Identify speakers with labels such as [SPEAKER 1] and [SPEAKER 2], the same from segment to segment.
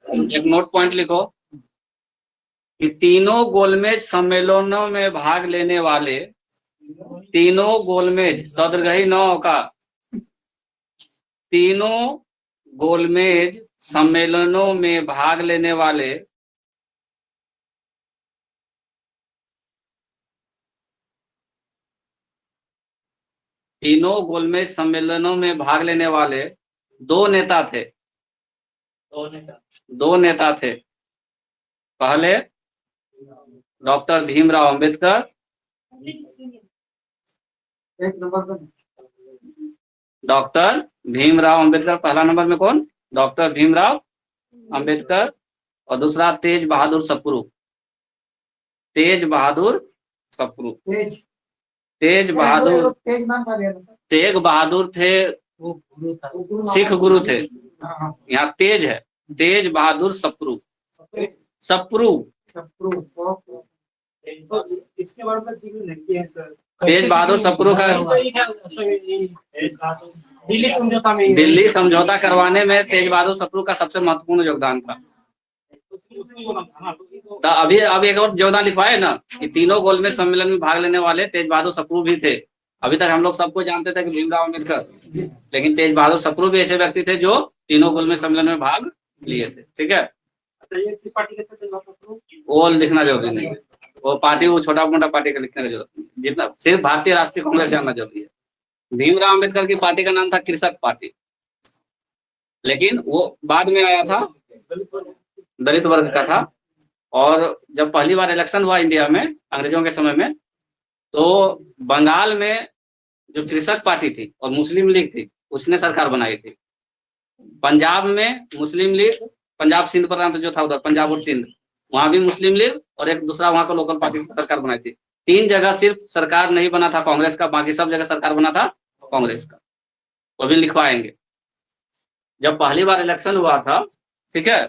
[SPEAKER 1] एक note point लिखो कि तीनों गोलमेज सम्मेलनों में भाग लेने वाले, तीनों गोलमेज तदगही न का, तीनों गोलमेज सम्मेलनों में भाग लेने वाले तीनों गोलमेज सम्मेलनों में भाग लेने वाले दो नेता थे। दो नेता थे। पहले डॉक्टर भीमराव अंबेडकर, डॉक्टर भीमराव अंबेडकर, पहला नंबर में कौन? डॉक्टर भीमराव अंबेडकर। और दूसरा तेज बहादुर सप्रू। तेज बहादुर सप्रू। तेज बहादुर, तेग बहादुर थे, सिख गुरु थे। यहाँ तेज है, तेज बहादुर सप्रू। सप्रू, इसके बारे में है सर। तेज बहादुर सप्रू का दिल्ली समझौता करवाने में तेज बहादुर सप्रू का सबसे महत्वपूर्ण योगदान था। तो अभी अब एक और योगदान लिखवाए ना कि तीनों गोलमेज सम्मेलन में भाग लेने वाले तेज बहादुर सप्रू भी थे। अभी तक हम लोग सबको जानते थे कि भीमराव अम्बेडकर, लेकिन तेज बहादुर सप्रू भी ऐसे व्यक्ति थे जो तीनों गोलमेज सम्मेलन में भाग लिए थे। ठीक है, ये किस पार्टी के थे? वो लिखना जरूरी नहीं है, वो पार्टी वो छोटा मोटा पार्टी का लिखने की जरूरत नहीं, जितना सिर्फ भारतीय राष्ट्रीय कांग्रेस जानना जरूरी है। भीमराव अम्बेडकर की पार्टी का नाम था कृषक पार्टी, लेकिन वो बाद में आया था, दलित वर्ग का था। और जब पहली बार इलेक्शन हुआ इंडिया में अंग्रेजों के समय में, तो बंगाल में जो कृषक पार्टी थी और मुस्लिम लीग थी उसने सरकार बनाई थी। पंजाब में मुस्लिम लीग, पंजाब सिंध प्रांत जो था उधर पंजाब और सिंध, वहां भी मुस्लिम लीग और एक दूसरा वहां का लोकल पार्टी सरकार बनाई थी। तीन जगह सिर्फ सरकार नहीं बना था कांग्रेस का, बाकी सब जगह सरकार बना था कांग्रेस का। वो भी लिखवाएंगे। जब पहली बार इलेक्शन हुआ था, ठीक है,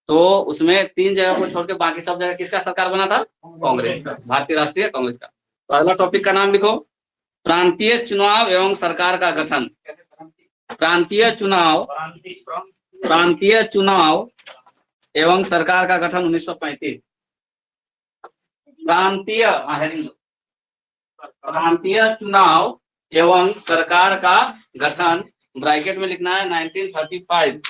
[SPEAKER 1] तो उसमें तीन जगह को छोड़ के बाकी सब जगह किसका सरकार बना था? कांग्रेस का, भारतीय राष्ट्रीय कांग्रेस का। तो अगला टॉपिक का नाम लिखो, प्रांतीय चुनाव एवं सरकार का गठन। प्रांतीय चुनाव, प्रांतीय चुनाव एवं सरकार का गठन 1935। प्रांतीय, प्रांतीय चुनाव एवं सरकार का गठन, ब्रैकेट में लिखना है 1935।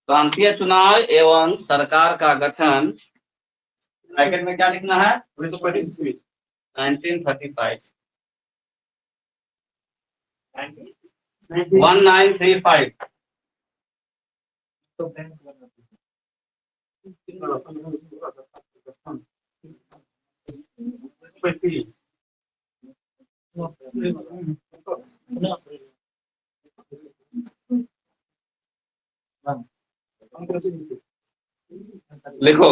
[SPEAKER 1] प्रांतीय चुनाव एवं सरकार का गठन, ब्रैकेट में क्या लिखना है? 1935। 1935। लिखो,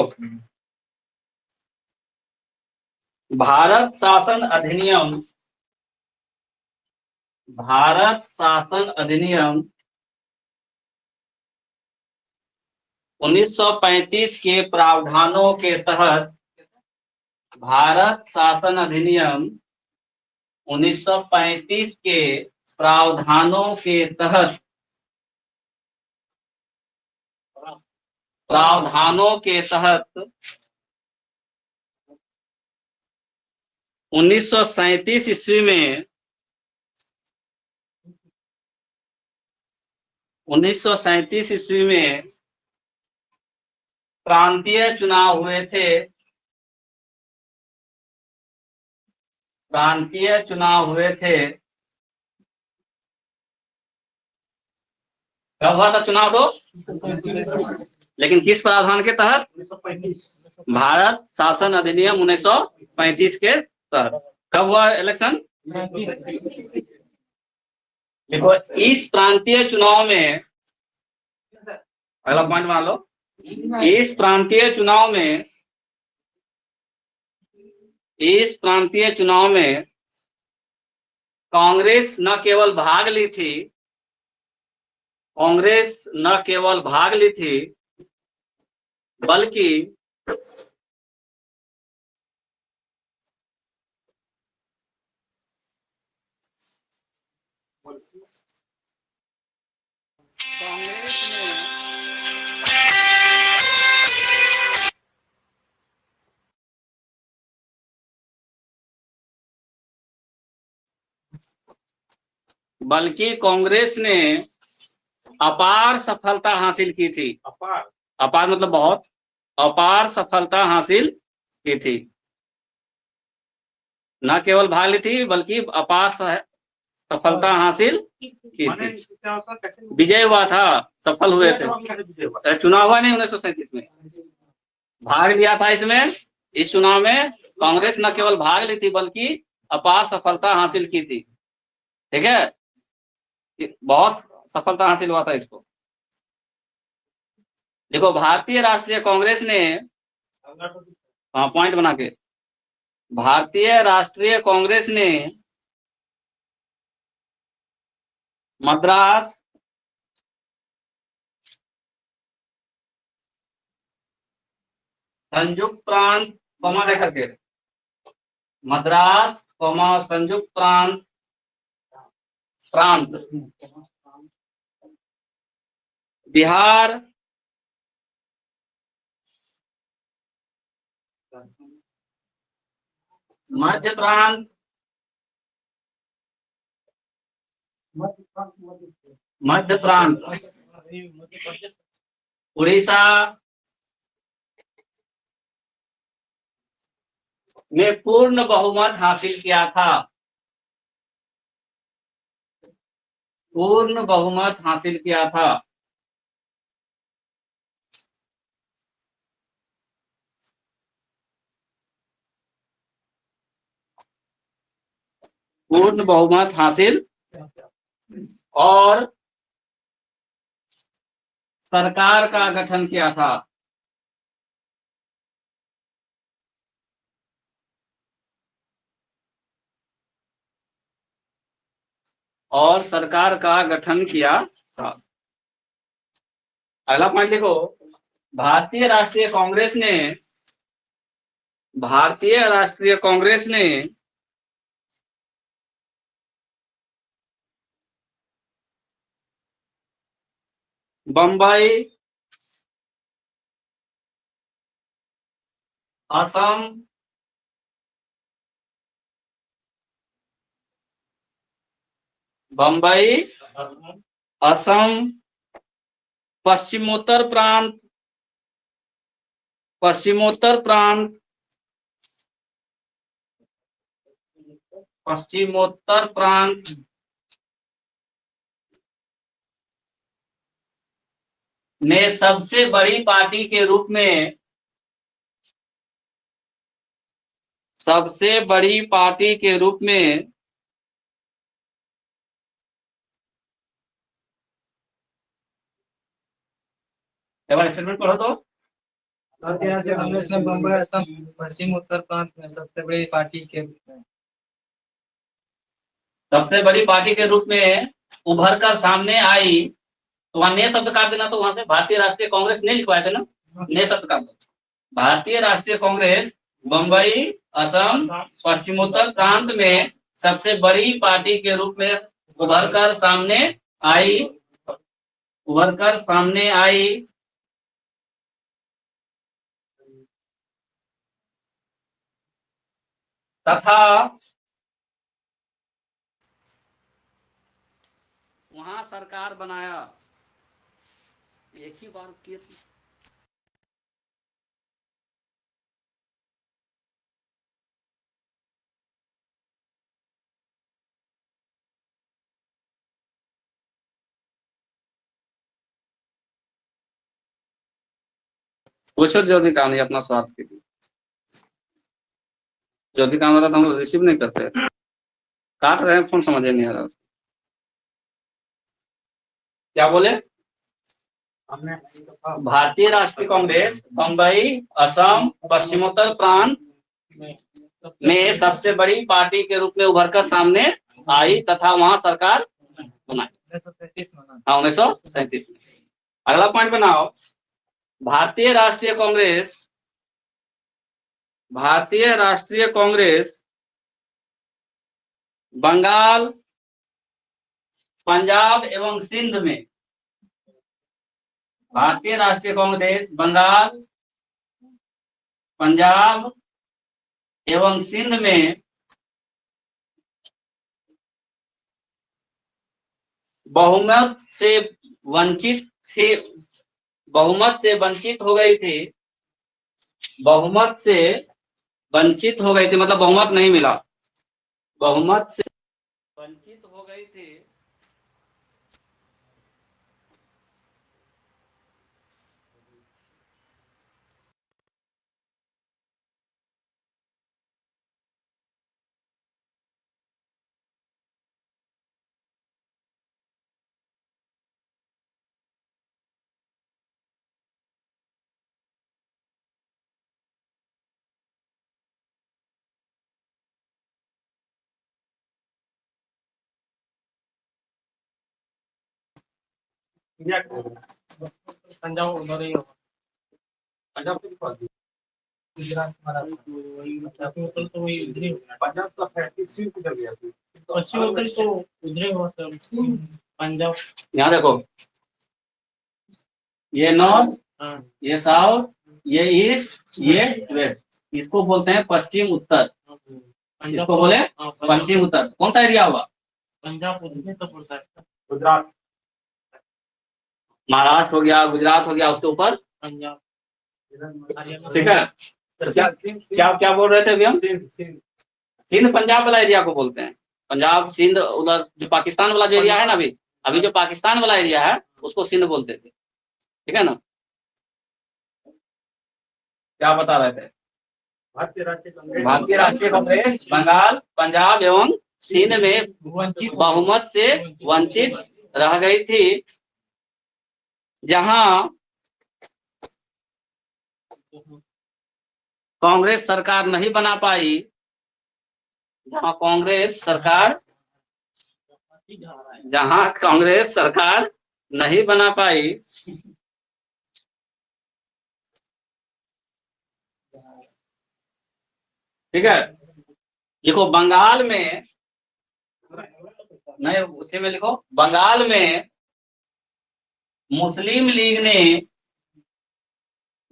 [SPEAKER 1] भारत शासन अधिनियम, भारत शासन अधिनियम 1935 के प्रावधानों के तहत, भारत शासन अधिनियम 1935 के प्रावधानों के तहत, प्रावधानों के तहत 1937 ईस्वी में, 1937 ईस्वी में प्रांतीय चुनाव हुए थे। प्रांतीय चुनाव हुए थे। कब हुआ था चुनाव? तो लेकिन किस प्रावधान के तहत? भारत शासन अधिनियम 1935 के तहत। कब हुआ इलेक्शन? देखो, इस प्रांतीय चुनाव में, अगला पॉइंट मान लो, इस प्रांतीय चुनाव में, इस प्रांतीय चुनाव में कांग्रेस न केवल भाग ली थी, कांग्रेस न केवल भाग ली थी, बल्कि बल्कि कांग्रेस ने अपार सफलता हासिल की थी। अपार मतलब बहुत, अपार सफलता हासिल की थी। न केवल भाग ली थी बल्कि अपार सफलता हासिल की थी। विजय हुआ था, सफल हुए थे। चुनाव हुआ नहीं 1937 में, भाग लिया था इसमें। इस चुनाव में कांग्रेस न केवल भाग ली थी बल्कि अपार सफलता हासिल की थी। ठीक है, बहुत सफलता हासिल हुआ था इसको। देखो, भारतीय राष्ट्रीय कांग्रेस ने, हाँ पॉइंट बना के, भारतीय राष्ट्रीय कांग्रेस ने मद्रास संयुक्त प्रांत कौमा देकर के, मद्रास संयुक्त प्रांत प्रांत बिहार, मध्य प्रांत, मध्य प्रांत, उड़ीसा में पूर्ण बहुमत हासिल किया था। पूर्ण बहुमत हासिल किया था। पूर्ण बहुमत हासिल और सरकार का गठन किया था। और सरकार का गठन किया था। अगला पॉइंट देखो, भारतीय राष्ट्रीय कांग्रेस ने, भारतीय राष्ट्रीय कांग्रेस ने बंबई, असम, बंबई, असम, पश्चिमोत्तर प्रांत, पश्चिमोत्तर प्रांत, पश्चिमोत्तर प्रांत में सबसे बड़ी पार्टी के रूप में, सबसे बड़ी पार्टी के रूप में एक बार स्टेटमेंट पढ़ो तो।
[SPEAKER 2] भारतीय राष्ट्रीय कांग्रेस ने बंबई, असम, पश्चिम उत्तर प्रांत में सबसे बड़ी पार्टी के रूप में,
[SPEAKER 1] सबसे बड़ी पार्टी के रूप में उभर कर सामने आई। तो वहां नए शब्द काट देना, तो वहां से भारतीय राष्ट्रीय कांग्रेस नहीं लिखवाए थे ना, नए शब्द काट दो। भारतीय राष्ट्रीय कांग्रेस बंबई, असम, पश्चिमोत्तर प्रांत में सबसे बड़ी पार्टी के रूप में उभर कर सामने आई, उभर कर सामने आई तथा वहां सरकार बनाया। एक ही बार किया, पूछो जो भी काम नहीं अपना स्वार्थ के लिए, जो भी काम होता तो हम लोग रिसीव नहीं करते, काट रहे हैं फोन, समझ नहीं आ रहा क्या बोले। भारतीय राष्ट्रीय कांग्रेस बंबई, असम, पश्चिमोत्तर प्रांत में सबसे बड़ी पार्टी के रूप में उभर कर सामने आई तथा वहां सरकार बनाई। 1937 में। अगला पॉइंट बनाओ, भारतीय राष्ट्रीय कांग्रेस, भारतीय राष्ट्रीय कांग्रेस बंगाल, पंजाब एवं सिंध में, भारतीय राष्ट्रीय कांग्रेस बंगाल, पंजाब एवं सिंध में बहुमत से वंचित थे, बहुमत से वंचित हो गई थी, बहुमत से वंचित हो गई थी मतलब बहुमत नहीं मिला, बहुमत से वंचित हो गई थी
[SPEAKER 2] पंजाब उधर ही होगा,
[SPEAKER 3] पंजाब से निकाल दिया।
[SPEAKER 2] गुजरात उत्तर तो वही उधर ही होगा,
[SPEAKER 3] पंजाब का फैक्ट्री सिर्फ उधर गया थी।
[SPEAKER 2] पश्चिम उत्तर तो उधर ही होगा सर, पंजाब।
[SPEAKER 1] यहाँ देखो, ये नॉर्थ,
[SPEAKER 2] हाँ
[SPEAKER 1] ये साउथ, ये ईस्ट, ये वेस्ट, इसको बोलते हैं पश्चिम उत्तर, इसको बोले पश्चिम उत्तर। कौन सा एरिया होगा?
[SPEAKER 2] पंजाब उधर तो पड़ता है,
[SPEAKER 3] गुजरात,
[SPEAKER 1] महाराष्ट्र हो गया, गुजरात हो गया, उसके ऊपर
[SPEAKER 2] पंजाब हरियाणा।
[SPEAKER 1] ठीक है। तो क्या क्या क्या बोल रहे थे अभी हम? सिंध पंजाब वाला एरिया को बोलते हैं, पंजाब सिंध, उधर जो पाकिस्तान वाला जो एरिया है ना, अभी अभी जो पाकिस्तान वाला एरिया है उसको सिंध बोलते थे, ठीक है ना। क्या बता रहे थे? भारतीय राष्ट्रीय कांग्रेस बंगाल, पंजाब एवं सिंध में बहुमत से वंचित रह गई थी, जहां कांग्रेस सरकार नहीं बना पाई, जहां कांग्रेस सरकार, जहां कांग्रेस सरकार नहीं बना पाई, ठीक है। लिखो बंगाल में, नहीं उसी में लिखो, बंगाल में मुस्लिम लीग ने,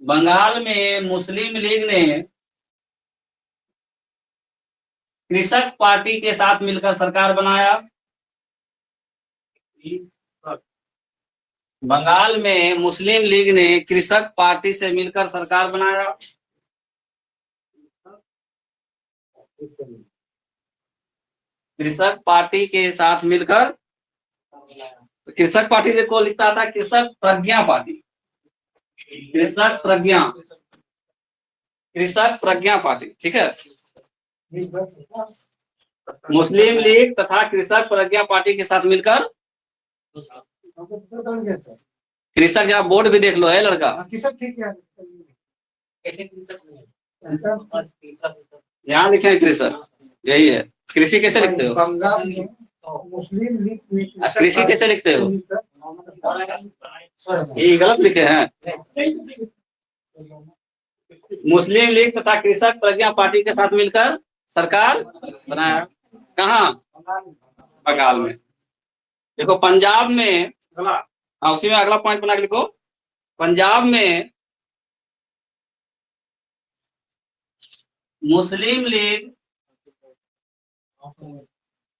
[SPEAKER 1] बंगाल में मुस्लिम लीग ने कृषक पार्टी के साथ मिलकर सरकार बनाया। बंगाल में मुस्लिम लीग ने कृषक पार्टी से मिलकर सरकार बनाया। कृषक पार्टी के साथ मिलकर, कृषक पार्टी को लिखता था कृषक प्रज्ञा पार्टी, कृषक प्रज्ञा, कृषक प्रज्ञा पार्टी, ठीक है। मुस्लिम लीग तथा कृषक प्रज्ञा पार्टी के साथ मिलकर, कृषक जरा बोर्ड भी देख लो है लड़का, यहाँ लिखे हैं कृषक, यही है। कृषि कैसे लिखते हो?
[SPEAKER 4] बंगाल में मुस्लिम लीग,
[SPEAKER 1] कृषि कैसे लिखते हो? ये गलत लिखे हैं। मुस्लिम लीग तथा कृषक प्रज्ञा पार्टी के साथ मिलकर सरकार बनाया। कहाँ? बंगाल में। देखो पंजाब में, हाँ उसी में अगला पॉइंट बना के लिखो, पंजाब में मुस्लिम लीग,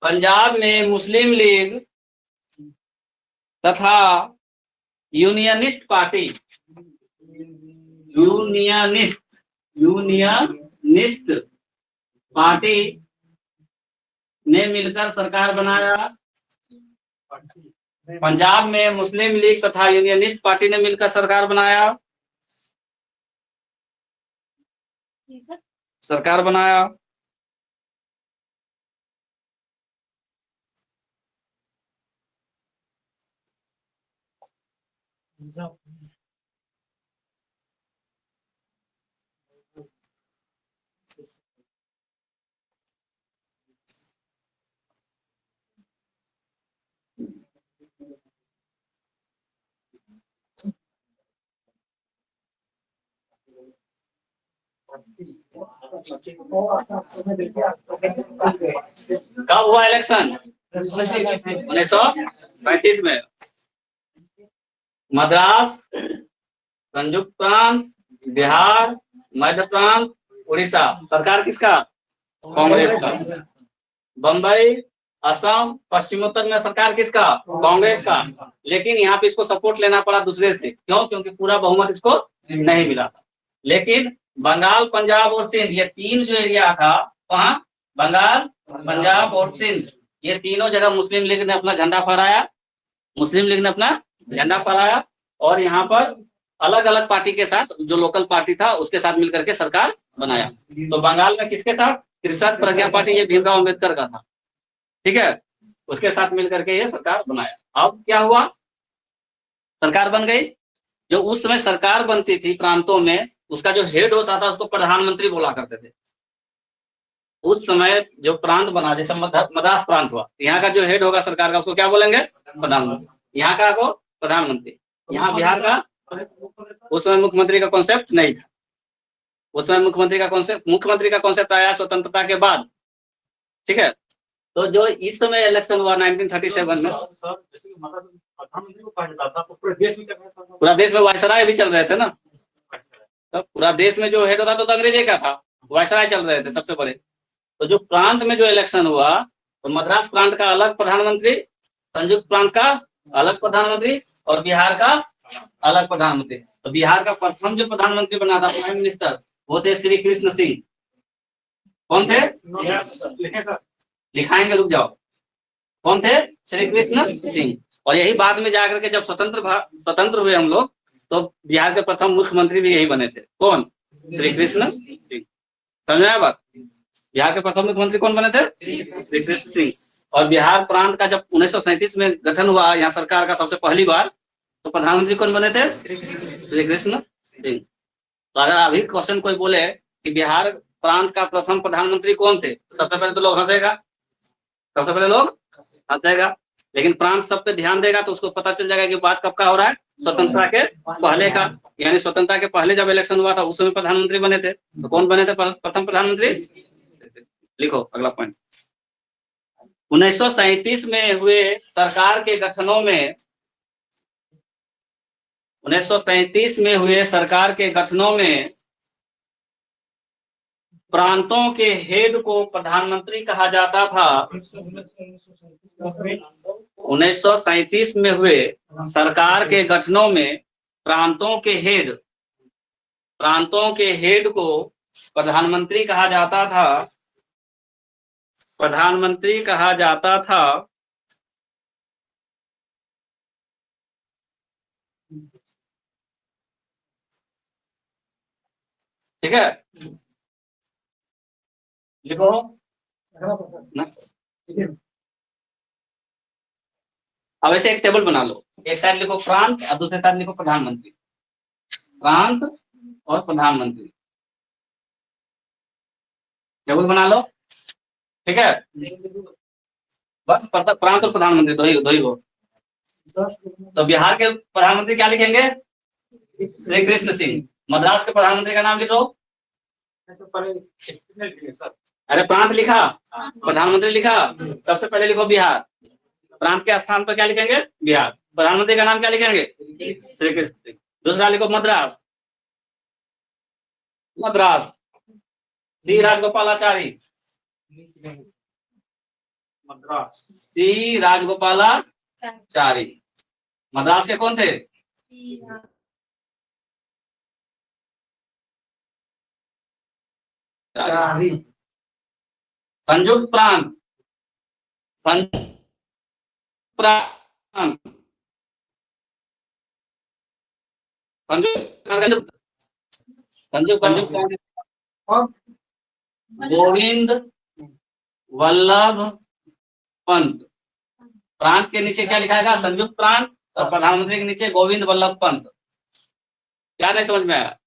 [SPEAKER 1] पंजाब में मुस्लिम लीग तथा यूनियनिस्ट पार्टी, यूनियनिस्ट पार्टी ने मिलकर सरकार बनाया। पंजाब में मुस्लिम लीग तथा यूनियनिस्ट पार्टी ने मिलकर सरकार बनाया, सरकार बनाया। कब हुआ इलेक्शन? 1935 में। मद्रास, संयुक्त प्रांत, बिहार, मध्य प्रांत, उड़ीसा, सरकार किसका? कांग्रेस का। बम्बई, असम पश्चिमोत्तर में सरकार किसका? कांग्रेस का। लेकिन यहाँ पे इसको सपोर्ट लेना पड़ा दूसरे से, क्यों? क्योंकि पूरा बहुमत इसको नहीं मिला था। लेकिन बंगाल, पंजाब और सिंध, ये तीन जो एरिया था, वहाँ बंगाल, पंजाब और सिंध, ये तीनों जगह मुस्लिम लीग ने अपना झंडा फहराया, मुस्लिम लीग ने अपना झंडा फहराया। और यहाँ पर अलग अलग पार्टी के साथ, जो लोकल पार्टी था उसके साथ मिलकर के सरकार बनाया। तो बंगाल में किसके साथ? कृषक प्रज्ञा पार्टी, ये भीमराव अम्बेडकर का था, ठीक है, उसके साथ मिलकर के ये सरकार बनाया। अब क्या हुआ? सरकार बन गई। जो उस समय सरकार बनती थी प्रांतों में, उसका जो हेड होता था उसको प्रधानमंत्री बोला करते थे। उस समय जो प्रांत बना, जैसे मद्रास प्रांत हुआ, यहाँ का जो हेड होगा सरकार का, उसको क्या बोलेंगे? प्रधानमंत्री। यहाँ का को प्रधानमंत्री। यहाँ बिहार का उस समय मुख्यमंत्री का कॉन्सेप्ट नहीं था। उस समय मुख्यमंत्री का कॉन्सेप्ट आया स्वतंत्रता के बाद, ठीक है। तो जो इस समय इलेक्शन हुआ 1937 में,
[SPEAKER 3] प्रधानमंत्री को कहा जाता था, तो पूरे देश में क्या कहता था?
[SPEAKER 1] पूरा देश में वायसराय भी चल रहे थे ना। तो पूरा देश में जो हेड होता तो अंग्रेजी का था, वायसराय चल रहे थे सबसे बड़े। तो जो प्रांत में जो इलेक्शन हुआ, तो मद्रास प्रांत का अलग प्रधानमंत्री, संयुक्त प्रांत का अलग प्रधानमंत्री, और बिहार का अलग प्रधानमंत्री। तो बिहार का प्रथम जो प्रधानमंत्री बना था, प्राइम मिनिस्टर, वो थे श्री कृष्ण सिंह। कौन थे? लिखाएंगे, रुक जाओ। कौन थे? श्री कृष्ण सिंह। और यही बाद में जाकर के जब स्वतंत्र हुए हम लोग, तो बिहार के प्रथम मुख्यमंत्री भी यही बने थे। कौन? श्री कृष्ण सिंह। समझ में आया बात? बिहार के प्रथम मुख्यमंत्री कौन बने थे? श्री कृष्ण सिंह। और बिहार प्रांत का जब 1937 में गठन हुआ यहाँ सरकार का सबसे पहली बार, तो प्रधानमंत्री कौन बने थे? श्री कृष्ण सिंह। तो अगर अभी क्वेश्चन कोई बोले कि बिहार प्रांत का प्रथम प्रधानमंत्री कौन थे, तो सबसे पहले तो लोग हंसेगा, सबसे पहले लोग हंसेगा। लेकिन प्रांत सब पे ध्यान देगा तो उसको पता चल जाएगा कि बात कब का हो रहा है? स्वतंत्रता के पहले का। यानी स्वतंत्रता के पहले जब इलेक्शन हुआ था, उस समय प्रधानमंत्री बने थे। तो कौन बने थे प्रथम प्रधानमंत्री? लिखो अगला पॉइंट। 1937 में हुए सरकार के गठनों में, 1937 में हुए सरकार के गठनों में प्रांतों के हेड को प्रधानमंत्री कहा जाता था। 1937 में हुए सरकार के गठनों में प्रांतों के हेड को प्रधानमंत्री कहा जाता था। प्रधानमंत्री कहा जाता था। ठीक है, लिखो ना। अब ऐसे एक टेबल बना लो, एक साइड लिखो प्रांत और दूसरे साइड लिखो प्रधानमंत्री। प्रांत और प्रधानमंत्री टेबल बना लो, ठीक है। बस प्रांत और प्रधानमंत्री दो ही हो। तो बिहार के प्रधानमंत्री क्या लिखेंगे? श्री कृष्ण सिंह। मद्रास के प्रधानमंत्री का नाम लिखो। अरे प्रांत लिखा, प्रधानमंत्री लिखा, सबसे पहले लिखो बिहार। प्रांत के स्थान पर क्या लिखेंगे? बिहार। प्रधानमंत्री का नाम क्या लिखेंगे? श्री कृष्ण सिंह। दूसरा लिखो मद्रास। मद्रास सी राजगोपालाचारी।
[SPEAKER 3] मद्रास
[SPEAKER 1] सी राजगोपालाचारी। मद्रास के कौन थे? संयुक्त प्रांत। संयुक्त प्रांत। संयुक्त प्रांत। गोविंद वल्लभ पंत। प्रांत के नीचे क्या लिखाएगा? संयुक्त प्रांत। और प्रधानमंत्री के नीचे गोविंद वल्लभ पंत। क्या नहीं समझ में आया?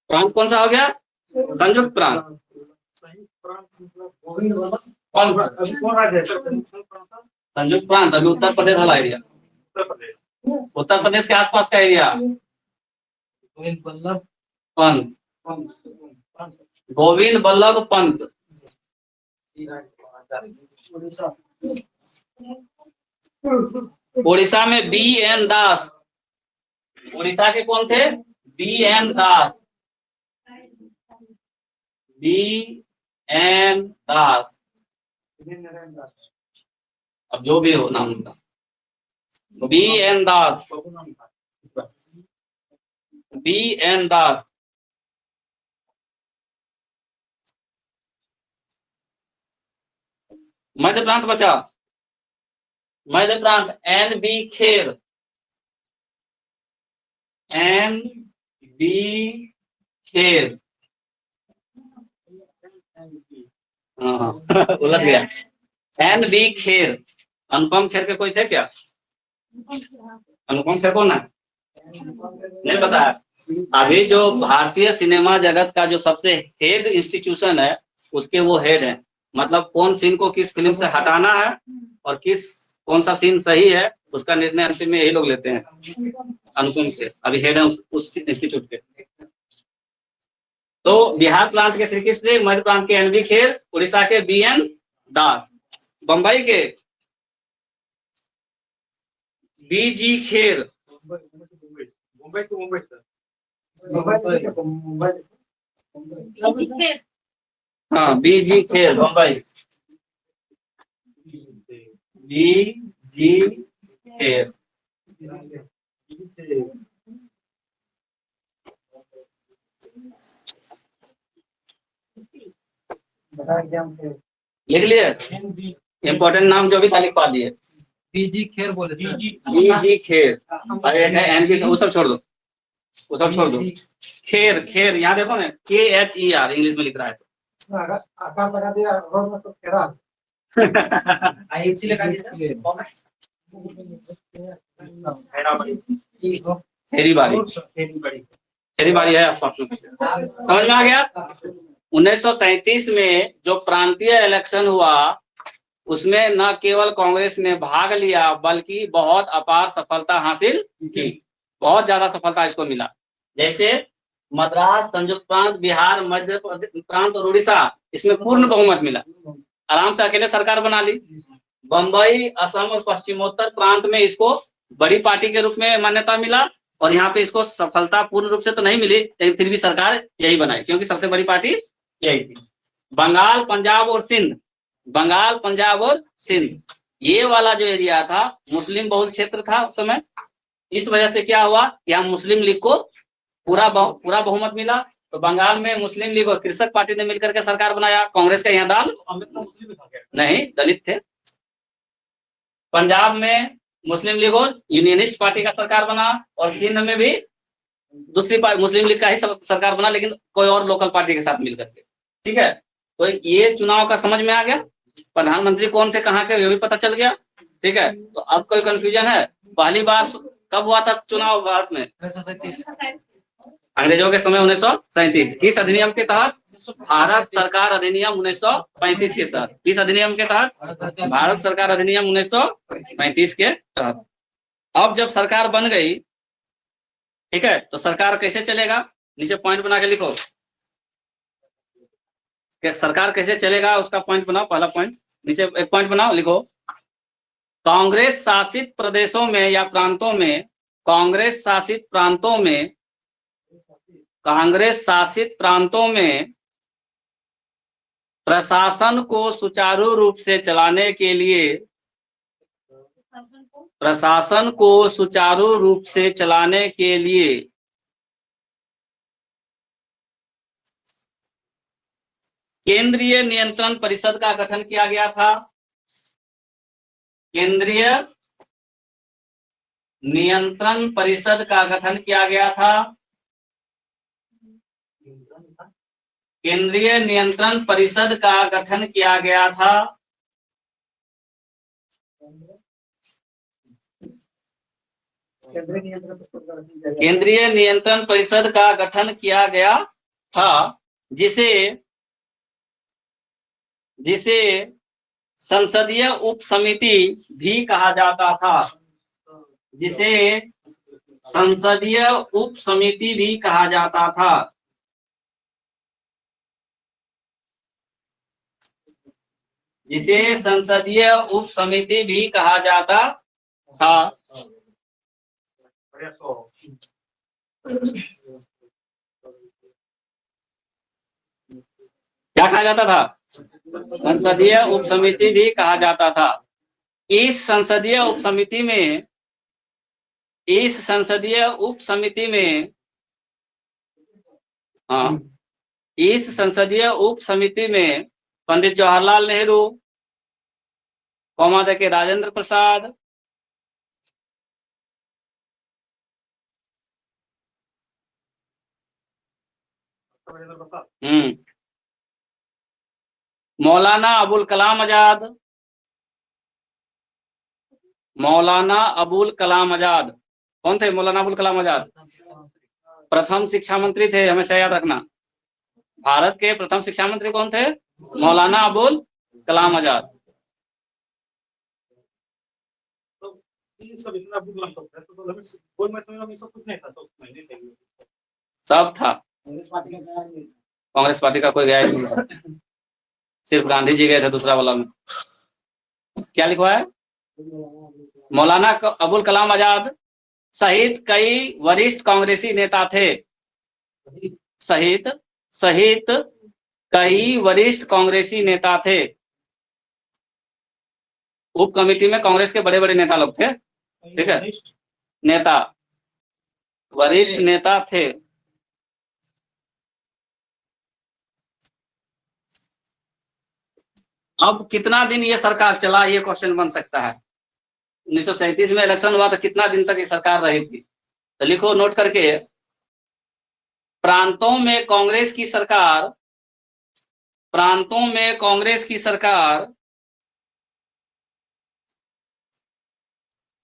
[SPEAKER 1] प्रांत कौन सा हो गया? संयुक्त प्रांत। संयुक्त प्रांत अभी उत्तर प्रदेश वाला एरिया, उत्तर प्रदेश के आसपास का एरिया। गोविंद वल्लभ पंत। गोविंद वल्लभ पंत। उड़ीसा में बी एन दास। उड़ीसा के कौन थे? बी एन दास। बी एन दास। अब जो भी हो नाम उनका, BN दास, BN दास। मध्य प्रांत बचा, मध्य प्रांत NB खेर, NB खेर। हाँ उलझ गया। NB खेर। अनुपम खेर के कोई थे क्या? अनुपम खेर कौन है? नहीं पता है। अभी जो भारतीय सिनेमा जगत का जो सबसे हेड इंस्टीट्यूशन है, उसके वो हेड है। मतलब कौन सीन को किस फिल्म से हटाना है और कौन सा सीन सही है, उसका निर्णय अंतिम में यही लोग लेते हैं। अनुपम खेर अभी हेड है उस इंस्टीट्यूट के। तो बिहार प्रांत के श्री कृष्ण, मध्य प्रांत के NB खेर, उड़ीसा के BN दास, बंबई के BG Kher,
[SPEAKER 3] Mumbai to Mumbai sir.
[SPEAKER 1] हाँ BG खेर बंबई, BG खेर। लिख लिए इंपॉर्टेंट नाम जो भी था लिख पा दिए।
[SPEAKER 2] BG खेर बोले सर।
[SPEAKER 1] BG खेर, और एक है NB, वो सब छोड़ दो, वो सब छोड़ दो। खेर, खेर यहाँ देखो ना, KHER इंग्लिश में लिख रहा है।
[SPEAKER 4] आकार लगा दिया रोड में तो खेरा।
[SPEAKER 2] IFC लगा दिया।
[SPEAKER 1] खेरी बारी, खेरी बारी है आसपास में। समझ में आ गया? 1937 में जो प्रांतीय इलेक्शन हुआ, उसमें न केवल कांग्रेस ने भाग लिया बल्कि बहुत अपार सफलता हासिल की। बहुत ज्यादा सफलता इसको मिला। जैसे मद्रास, संयुक्त प्रांत, बिहार, मध्य प्रांत और उड़ीसा, इसमें पूर्ण बहुमत मिला, आराम से अकेले सरकार बना ली। बंबई, असम और पश्चिमोत्तर प्रांत में इसको बड़ी पार्टी के रूप में मान्यता मिला, और यहाँ पे इसको सफलता पूर्ण रूप से तो नहीं मिली, लेकिन फिर भी सरकार यही बनाई क्योंकि सबसे बड़ी पार्टी यही थी। बंगाल, पंजाब और सिंध, बंगाल, पंजाब और सिंध, ये वाला जो एरिया था मुस्लिम बहुल क्षेत्र था उस समय। इस वजह से क्या हुआ, यहाँ मुस्लिम लीग को पूरा बहुमत मिला। तो बंगाल में मुस्लिम लीग और कृषक पार्टी ने मिलकर के सरकार बनाया। कांग्रेस का यहाँ दाल नहीं, दलित थे। पंजाब में मुस्लिम लीग और यूनियनिस्ट पार्टी का सरकार बना, और सिंध में भी दूसरी पार्टी मुस्लिम लीग का ही सरकार बना, लेकिन कोई और लोकल पार्टी के साथ मिलकर के। ठीक है, तो ये चुनाव का समझ में आ गया। प्रधानमंत्री कौन थे, कहाँ के, ये भी पता चल गया। ठीक है, तो अब कोई कंफ्यूजन है? पहली बार कब हुआ था चुनाव भारत में? अंग्रेजों के समय 1937। किस अधिनियम के तहत? भारत सरकार अधिनियम 1935 के तहत। किस अधिनियम के तहत? भारत सरकार अधिनियम 1935 के तहत। अब जब सरकार बन गई, ठीक है, तो सरकार कैसे चलेगा, नीचे पॉइंट बना के लिखो। सरकार कैसे चलेगा उसका पॉइंट बनाओ, पहला पॉइंट नीचे एक पॉइंट बनाओ, लिखो। कांग्रेस शासित प्रदेशों में या प्रांतों में, कांग्रेस शासित प्रांतों में, कांग्रेस शासित प्रांतों में प्रशासन को सुचारू रूप से चलाने के लिए, प्रशासन को सुचारू रूप से चलाने के लिए केंद्रीय नियंत्रण परिषद का गठन किया गया था। केंद्रीय नियंत्रण परिषद का गठन किया गया था। केंद्रीय नियंत्रण परिषद का गठन किया गया था। केंद्रीय नियंत्रण परिषद का गठन किया गया था, जिसे संसदीय उप समिति भी कहा जाता था। जिसे संसदीय उप समिति भी कहा जाता था। जिसे संसदीय उप समिति भी कहा जाता था। क्या कहा जाता था? संसदीय उप समिति भी कहा जाता था। इस संसदीय उप समिति में हाँ, इस संसदीय उप समिति में पंडित जवाहरलाल नेहरू, के राजेंद्र प्रसाद,
[SPEAKER 3] राजेंद्र प्रसाद,
[SPEAKER 1] मौलाना अबुल कलाम आजाद, कौन थे मौलाना अबुल कलाम आजाद? प्रथम शिक्षा मंत्री थे, हमेशा याद रखना। भारत के प्रथम शिक्षा मंत्री कौन थे? मौलाना अबुल कलाम आजाद।
[SPEAKER 3] ये सब इतना बुरा सब है, तो गोल में सब कुछ नहीं था, सब नहीं थे,
[SPEAKER 1] सब था। कांग्रेस पार्टी का कोई गया ही नहीं, सिर्फ गांधी जी गए थे दूसरा वाला में। क्या लिखवा है? मौलाना अबुल कलाम आजाद सहित कई वरिष्ठ कांग्रेसी नेता थे। सहित कई वरिष्ठ कांग्रेसी नेता थे। उप कमेटी में कांग्रेस के बड़े बड़े नेता लोग थे, ठीक है, नेता, वरिष्ठ नेता थे। अब कितना दिन ये सरकार चला, ये क्वेश्चन बन सकता है। 1937 में इलेक्शन हुआ तो कितना दिन तक ये सरकार रही थी? तो लिखो नोट करके, प्रांतों में कांग्रेस की सरकार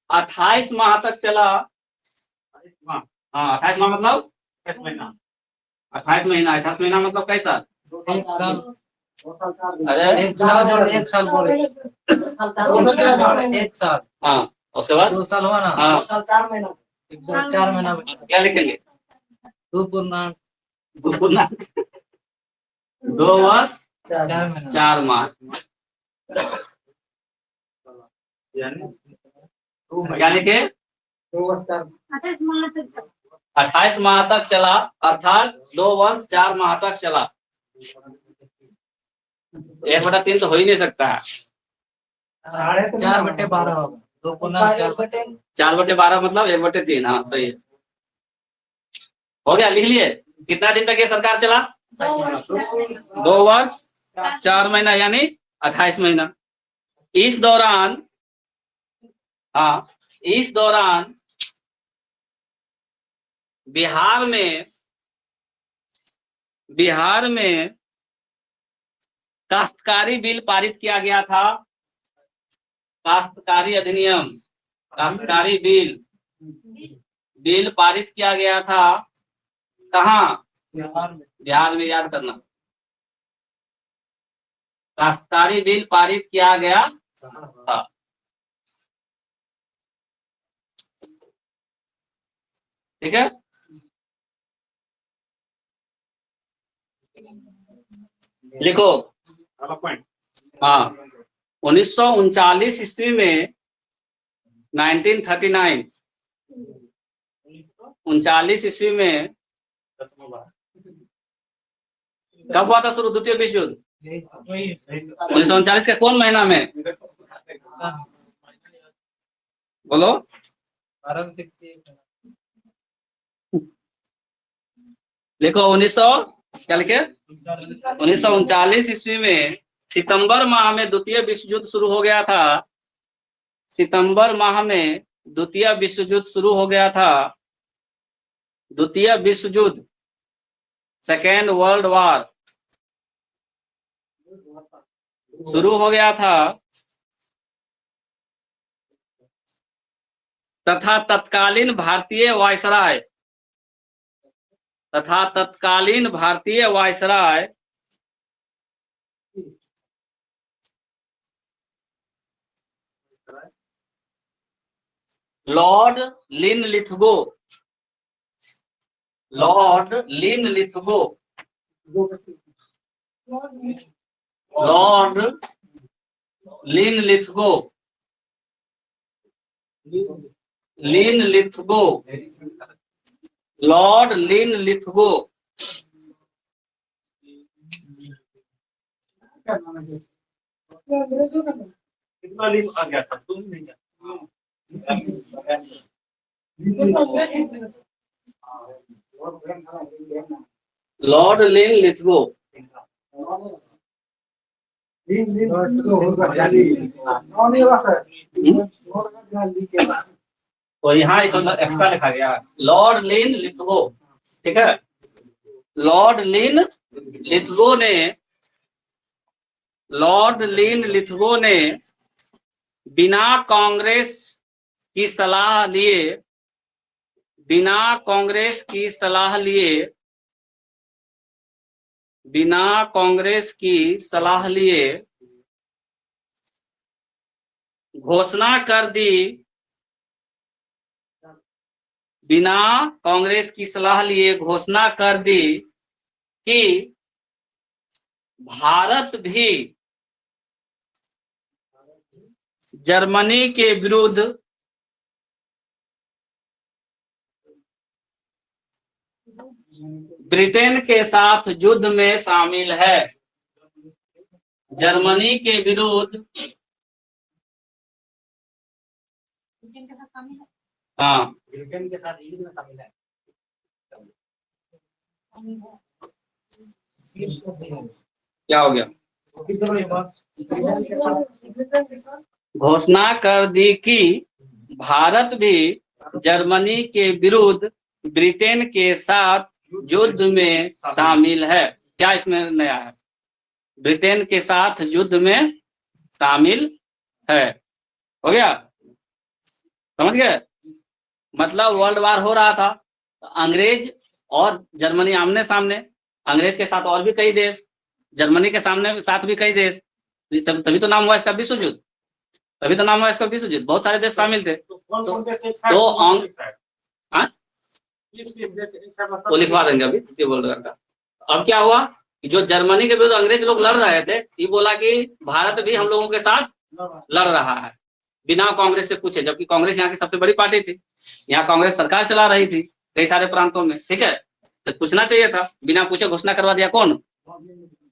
[SPEAKER 1] 28 माह तक चला। हाँ, 28 माह मतलब
[SPEAKER 3] 28 महीना,
[SPEAKER 1] 28 महीना। 28 महीना मतलब कैसा?
[SPEAKER 2] 1 साल।
[SPEAKER 4] 2 साल 4
[SPEAKER 1] अरे
[SPEAKER 2] 1 साल जोड़ 1 साल बोले, 1 साल।
[SPEAKER 1] हाँ, उसके बाद
[SPEAKER 2] 2 साल हुआ ना।
[SPEAKER 1] हाँ,
[SPEAKER 4] 2 साल 4 महीना
[SPEAKER 2] 4 महीना।
[SPEAKER 1] क्या लिखेंगे?
[SPEAKER 2] 2 पूर्णांक
[SPEAKER 1] 2 वर्ष
[SPEAKER 2] 4 महीना।
[SPEAKER 1] 4 माह।
[SPEAKER 3] यानी
[SPEAKER 1] क्या लिखे?
[SPEAKER 4] 2 वर्ष 4
[SPEAKER 1] 28 माह तक चला, अर्थात 2 वर्ष 4 माह तक चला। 1/3 तो हो ही नहीं सकता है।
[SPEAKER 2] 4/12 होगा। 2 पूर्णांक
[SPEAKER 1] 4/12 मतलब 1/3। हाँ, सही है, हो गया, लिख लिए। कितना दिन तक ये सरकार चला? 2 वर्ष 4 महीना, यानी 28 महीना। इस दौरान बिहार में काश्तकारी बिल पारित किया गया था। काश्तकारी अधिनियम, काश्तकारी बिल पारित किया गया था। कहाँ? बिहार में, याद करना। काश्तकारी बिल पारित किया गया था। ठीक है, लिखो।
[SPEAKER 3] पॉइंट।
[SPEAKER 1] हाँ, 1939 ईस्वी में 1939 39 ईस्वी में कब हुआ था शुरू द्वितीय विश्व युद्ध? 1939 के कौन महीना में? बोलो। लिखो 1939 ईस्वी में सितंबर माह में द्वितीय विश्व युद्ध शुरू हो गया था। सितंबर माह में द्वितीय विश्व युद्ध शुरू हो गया था। द्वितीय विश्व युद्ध, सेकेंड वर्ल्ड वॉर शुरू हो गया था, तथा तत्कालीन भारतीय वायसराय लॉर्ड लिनलिथगो
[SPEAKER 4] करना है।
[SPEAKER 3] कितना लीव आ गया था, तुम नहीं गया।
[SPEAKER 1] लॉर्ड लिन लिथगो। तो यहाँ एक्स्ट्रा लिखा गया लॉर्ड लिन लिथगो, ठीक है। लॉर्ड लिन लिथगो ने बिना कांग्रेस की सलाह लिए घोषणा कर दी कि भारत भी जर्मनी के विरुद्ध ब्रिटेन के साथ युद्ध में शामिल है। जर्मनी के विरुद्ध, हाँ,
[SPEAKER 2] ब्रिटेन के साथ युद्ध में शामिल है।
[SPEAKER 1] क्या हो गया? घोषणा कर दी कि भारत भी जर्मनी के विरुद्ध ब्रिटेन के साथ युद्ध में शामिल है। क्या इसमें नया है? ब्रिटेन के साथ युद्ध में शामिल है। हो गया, समझ गए? मतलब वर्ल्ड वार हो रहा था, अंग्रेज और जर्मनी आमने सामने, अंग्रेज के साथ और भी कई देश, जर्मनी के साथ भी कई देश, तभी तो नाम हुआ इसका विश्व युद्ध। बहुत सारे देश शामिल थे। वो लिखवा देंगे अभी, बोल रहा था। अब क्या हुआ कि जो जर्मनी के विरुद्ध अंग्रेज लोग लड़ रहे थे, ये बोला कि भारत भी हम लोगों के साथ लड़ रहा है बिना कांग्रेस से पूछे, जबकि कांग्रेस यहाँ की सबसे बड़ी पार्टी थी, यहाँ कांग्रेस सरकार चला रही थी कई सारे प्रांतों में, ठीक है। तो पूछना चाहिए था, बिना पूछे घोषणा करवा दिया। कौन?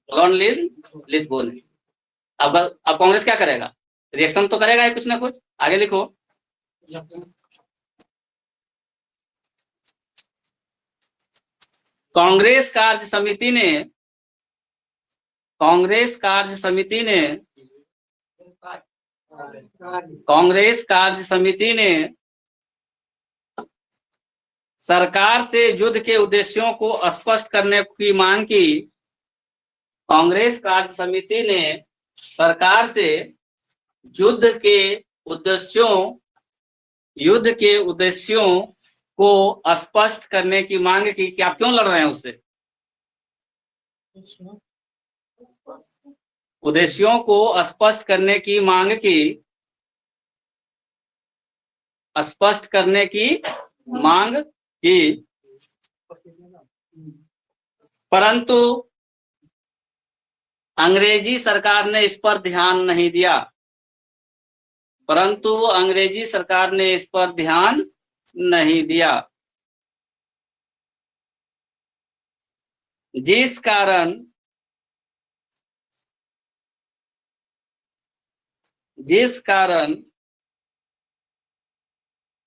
[SPEAKER 1] लॉर्ड लिथगो ने। अब कांग्रेस क्या करेगा? रिएक्शन तो करेगा कुछ ना कुछ। आगे लिखो। कांग्रेस कार्य समिति ने सरकार से युद्ध के उद्देश्यों को स्पष्ट करने की मांग की। कांग्रेस कार्य समिति ने सरकार से युद्ध के उद्देश्यों को स्पष्ट करने की मांग की कि आप क्यों लड़ रहे हैं उससे। उद्देश्यों को स्पष्ट करने की मांग की, परंतु अंग्रेजी सरकार ने इस पर ध्यान नहीं दिया। जिस कारण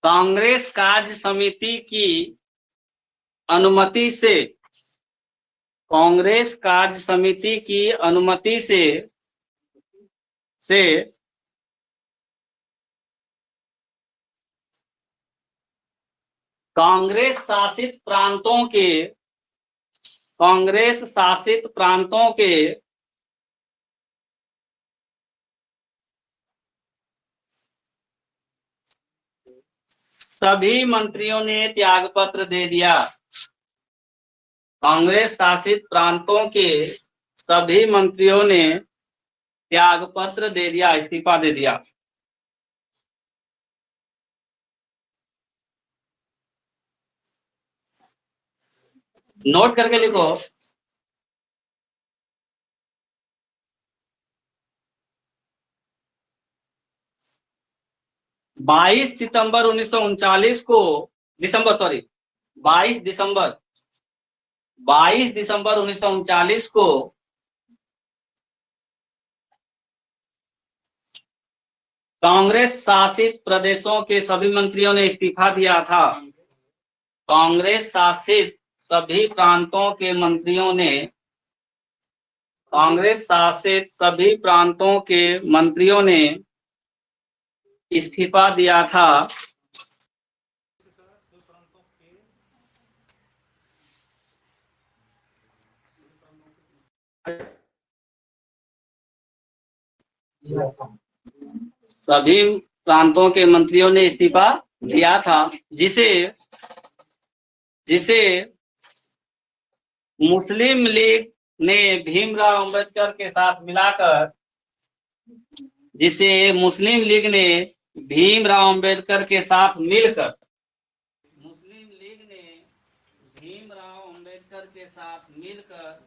[SPEAKER 1] कांग्रेस कार्य समिति की अनुमति से कांग्रेस शासित प्रांतों के सभी मंत्रियों ने त्यागपत्र दे दिया। कांग्रेस शासित प्रांतों के सभी मंत्रियों ने त्यागपत्र दे दिया, इस्तीफा दे दिया। नोट करके लिखो। बाईस दिसंबर 1939 को 22 दिसंबर 1939 को कांग्रेस शासित प्रदेशों के सभी मंत्रियों ने इस्तीफा दिया था। कांग्रेस शासित सभी प्रांतों के मंत्रियों ने, कांग्रेस शासित सभी प्रांतों के मंत्रियों ने इस्तीफा दिया था। सभी प्रांतों के मंत्रियों ने इस्तीफा दिया था, जिसे मुस्लिम लीग ने भीमराव अंबेडकर के साथ मिलाकर, जिसे मुस्लिम लीग ने भीमराव अंबेडकर के साथ मिलकर, मुस्लिम लीग ने भीमराव अंबेडकर के साथ मिलकर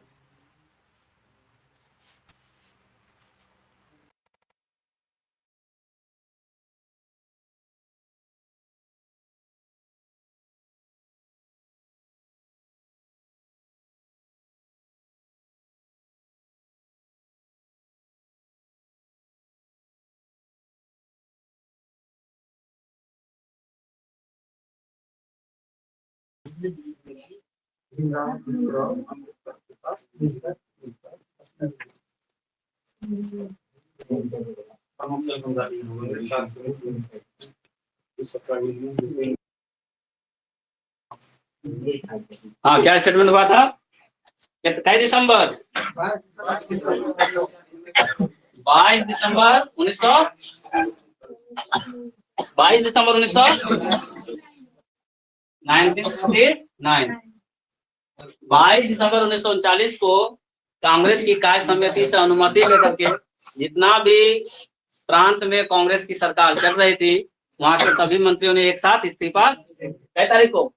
[SPEAKER 1] हाँ, क्या स्टेटमेंट हुआ था? 22 दिसंबर 1939 को कांग्रेस की कार्य समिति से अनुमति लेकर के जितना भी प्रांत में कांग्रेस की सरकार चल रही थी, वहां के सभी मंत्रियों ने एक साथ इस्तीफा, कई तारीख को,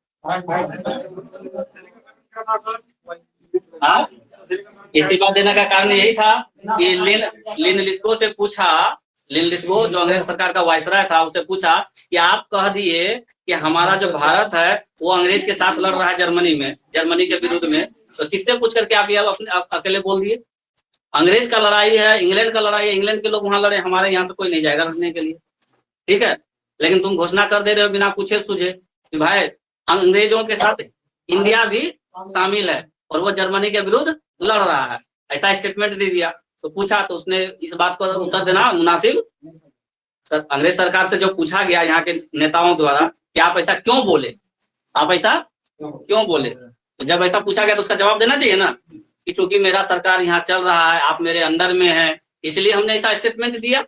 [SPEAKER 1] इस्तीफा देने का कारण यही था कि लिन लिथगो से पूछा, लिन लिथगो जो अंग्रेज सरकार का वायसराय था, उसे पूछा कि आप कह दिए कि हमारा जो भारत है वो अंग्रेज के साथ लड़ रहा है जर्मनी के विरुद्ध में, तो किससे पूछ करके आप ये अपने अकेले बोल दिए? अंग्रेज का लड़ाई है, इंग्लैंड का लड़ाई है, इंग्लैंड के लोग वहां लड़े, हमारे यहाँ से कोई नहीं जाएगा लड़ने के लिए, ठीक है। लेकिन तुम घोषणा कर दे रहे हो बिना पूछे सूझे कि भाई अंग्रेजों के साथ इंडिया भी शामिल है और वो जर्मनी के विरुद्ध लड़ रहा है, ऐसा स्टेटमेंट दे दिया। तो पूछा तो उसने इस बात को उत्तर देना मुनासिब, अंग्रेज सरकार से जो पूछा गया यहाँ के नेताओं द्वारा कि आप ऐसा क्यों बोले, आप ऐसा क्यों बोले, तो जब ऐसा पूछा गया तो उसका जवाब देना चाहिए ना कि चूंकि मेरा सरकार यहाँ चल रहा है, आप मेरे अंडर में है, इसलिए हमने ऐसा स्टेटमेंट दिया।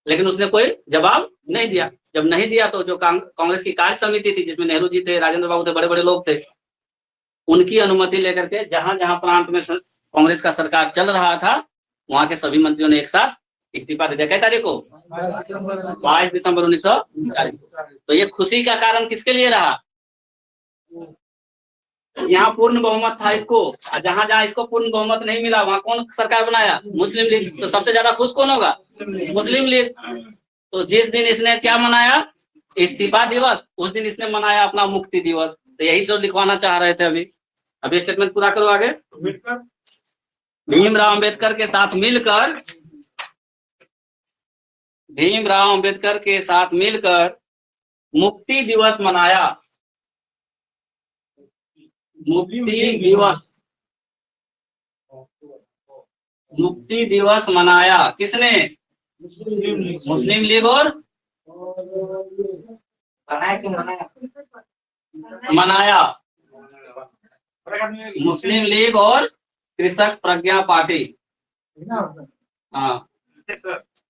[SPEAKER 1] लेकिन उसने कोई जवाब नहीं दिया। जब नहीं दिया तो जो कांग्रेस की कार्य समिति थी, जिसमें नेहरू जी थे, राजेंद्र बाबू थे, बड़े बड़े लोग थे, उनकी अनुमति लेकर के जहां जहां प्रांत में कांग्रेस का सरकार चल रहा था, वहां के सभी मंत्रियों ने एक साथ इस्तीफा दे दिया। कै तारीख को? 22 दिसंबर 1940। तो ये खुशी का कारण किसके लिए रहा? यहाँ पूर्ण बहुमत था इसको, जहां जहां इसको पूर्ण बहुमत नहीं मिला वहां कौन सरकार बनाया? मुस्लिम लीग। तो सबसे ज्यादा खुश कौन होगा? मुस्लिम लीग। तो जिस दिन इसने क्या मनाया, इस्तीफा दिवस, उस दिन इसने मनाया अपना मुक्ति दिवस। तो यही तो लिखवाना चाह रहे थे। अभी स्टेटमेंट पूरा करो आगे। भीमराव अंबेडकर के साथ मिलकर, भीमराव अंबेडकर के साथ मिलकर मुक्ति दिवस मनाया। मुक्ति दिवस मनाया किसने? मुस्लिम लीग और मनाया मुस्लिम लीग और कृषक प्रज्ञा पार्टी। हाँ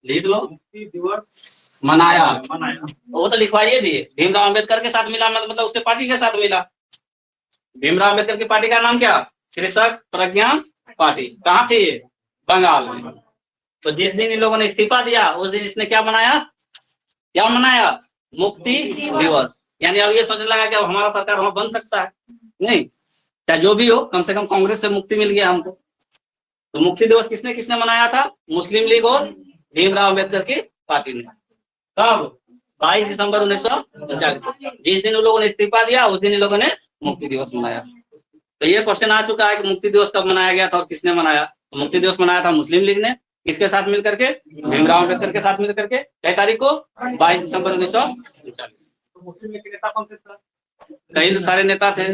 [SPEAKER 1] लिख लो, मनाया। वो तो लिखवाइए दिए। भीमराव अंबेडकर के साथ मिला मतलब उसके पार्टी के साथ मिला। भीमराव अंबेडकर की पार्टी का नाम क्या? कृषक प्रज्ञा पार्टी। कहाँ थी? बंगाल में। तो जिस दिन इन लोगों ने इस्तीफा दिया उस दिन इसने क्या मनाया? क्या मनाया? मुक्ति दिवस। यानी अब ये सोचने लगा कि अब हमारा सरकार वहां बन सकता है। नहीं, चाहे जो भी हो, कम से कम कांग्रेस से मुक्ति मिल गया हमको। तो मुक्ति दिवस किसने किसने मनाया था? मुस्लिम लीग और भीमराव अंबेडकर की पार्टी ने। कब? 22 दिसंबर 1940। जिस दिन उन लोगों ने इस्तीफा दिया उस दिन इन लोगों ने मुक्ति दिवस मनाया। तो ये क्वेश्चन आ चुका है कि मुक्ति दिवस कब मनाया गया था और किसने मनाया। तो मुक्ति दिवस मनाया था मुस्लिम लीग ने, किसके साथ मिलकर के? भीमराव अम्बेडकर के साथ मिलकर के। कई तारीख को? 22 दिसंबर 1939।
[SPEAKER 3] तो मुस्लिम लीग के नेता कौन थे सर?
[SPEAKER 1] कई सारे नेता थे।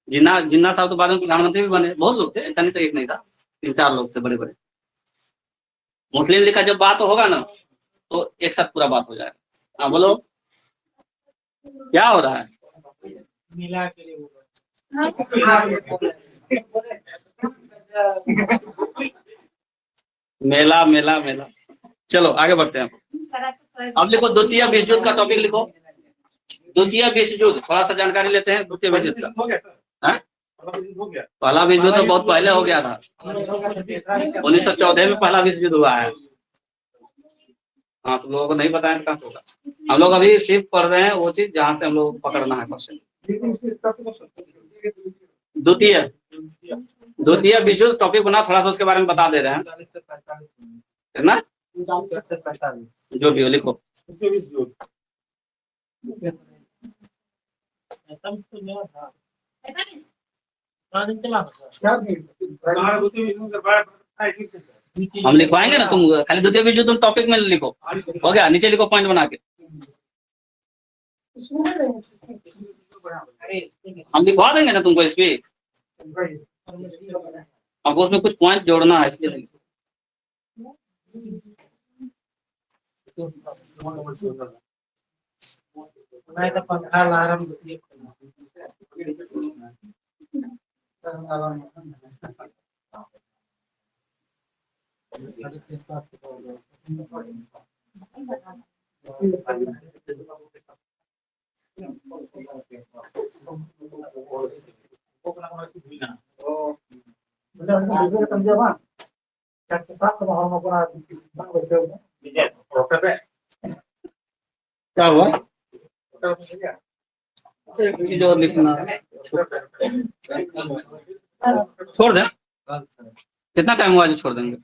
[SPEAKER 1] जिन्ना जिन्ना साहब तो बाद में प्रधानमंत्री भी बने। बहुत लोग थे, ऐसा नहीं तो एक नहीं था, 3-4 लोग थे बड़े बड़े। मुस्लिम लीग का जब बात होगा ना तो एक साथ पूरा बात हो जाएगा। हाँ बोलो क्या हो रहा है?
[SPEAKER 2] मिला के लिए
[SPEAKER 1] मेला मेला मेला। चलो आगे बढ़ते हैं। अब लिखो द्वितीय विश्व युद्ध का टॉपिक लिखो। द्वितीय विश्व युद्ध, थोड़ा सा जानकारी लेते हैं द्वितीय विश्व युद्ध का।
[SPEAKER 3] हो गया सर?
[SPEAKER 1] हाँ?
[SPEAKER 3] हो गया।
[SPEAKER 1] पहला विश्व युद्ध तो बहुत पहले हो गया था। 1914 में पहला विश्व युद्ध हुआ है। हाँ, तुम लोगों को नहीं पता है कहाँ होगा। हम लोग अभी सिर्फ पढ़ रहे हैं वो चीज जहाँ से हम लोग को पकड़ना है क्वेश्चन। द्वितीय द्वितीय विश्व युद्ध टॉपिक बना, थोड़ा सा उसके बारे में बता दे रहे हैं।
[SPEAKER 2] 40 से 45 में।
[SPEAKER 1] कितना?
[SPEAKER 2] 40 से 45।
[SPEAKER 1] जो भी हो लिखो। हम लिखवाएंगे ना, तुम खाली द्वितीय विश्व युद्ध टॉपिक में लिखो। हो गया, नीचे लिखो पॉइंट बना के। हम लिखवा देंगे ना तुमको इस पे। अब उसमें कुछ पॉइंट जोड़ना है इसलिए।
[SPEAKER 2] नहीं तो पंखा अलार्म
[SPEAKER 1] क्या हुआ? चीज और लिखना छोड़ दें। कितना टाइम हुआ जो छोड़ देंगे?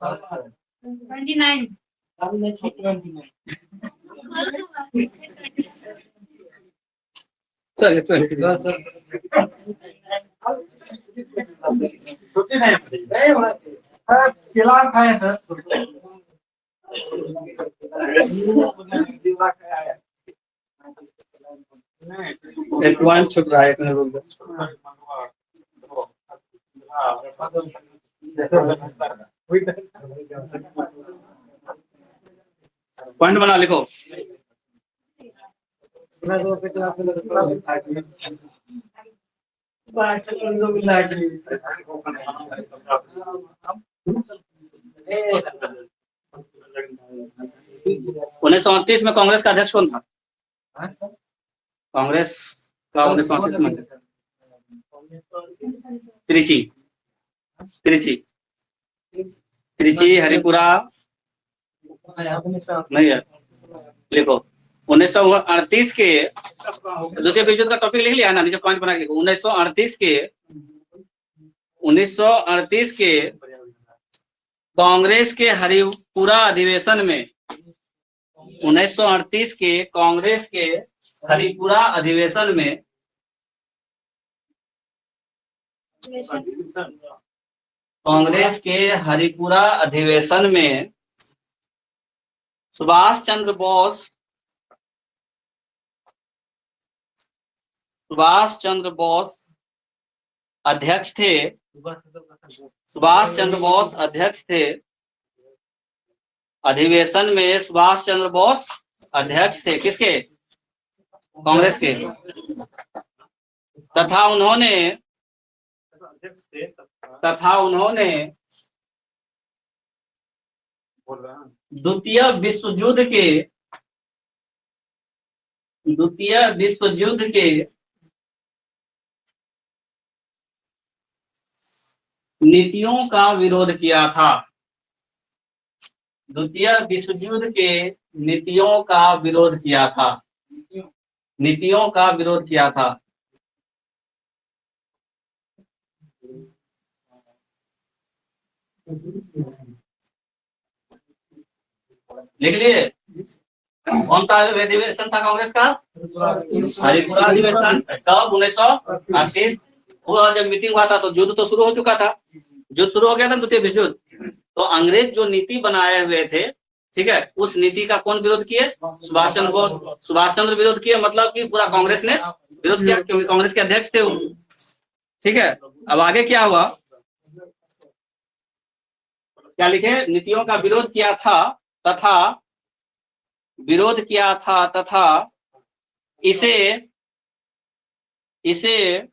[SPEAKER 5] 29।
[SPEAKER 4] केला खाए सर।
[SPEAKER 1] एक पॉइंट छूट रहा है, एक नहीं बोल दो। पॉइंट बना लिखो। उन्नीस सौ 38 में कांग्रेस का अध्यक्ष कौन था? कांग्रेस का 1938 में त्रिची त्रिची त्रिची हरिपुरा नहीं है, लिखो। 1938 के द्वितीय विश्व युद्ध का टॉपिक लिख लिया है ना, नीचे पॉइंट बना के लिखो। 1938 के कांग्रेस के हरिपुरा अधिवेशन में 1938 के कांग्रेस के हरिपुरा अधिवेशन में कांग्रेस के हरिपुरा अधिवेशन में सुभाष चंद्र बोस अध्यक्ष थे। सुभाष चंद्र बोस अध्यक्ष थे। अधिवेशन में सुभाष चंद्र बोस अध्यक्ष थे। किसके? कांग्रेस के। तथा उन्होंने द्वितीय विश्व युद्ध के नीतियों का विरोध किया था। द्वितीय विश्व युद्ध के नीतियों का विरोध किया था। नीतियों का विरोध किया था। लिख लिए? कौन सा अधिवेशन था कांग्रेस का? हरिपुरा अधिवेशन। कब? 1938। वो जब मीटिंग हुआ था तो युद्ध तो शुरू हो चुका था। युद्ध शुरू हो गया था, द्वितीय विश्व युद्ध। तो अंग्रेज जो नीति बनाए हुए थे, ठीक है, उस नीति का कौन विरोध किए? सुभाष चंद्र बोस। सुभाष चंद्र विरोध किए, मतलब कि पूरा कांग्रेस ने विरोध किया, क्योंकि कांग्रेस के अध्यक्ष थे वो। ठीक है, अब आगे क्या हुआ, क्या लिखे? नीतियों का विरोध किया था तथा इसे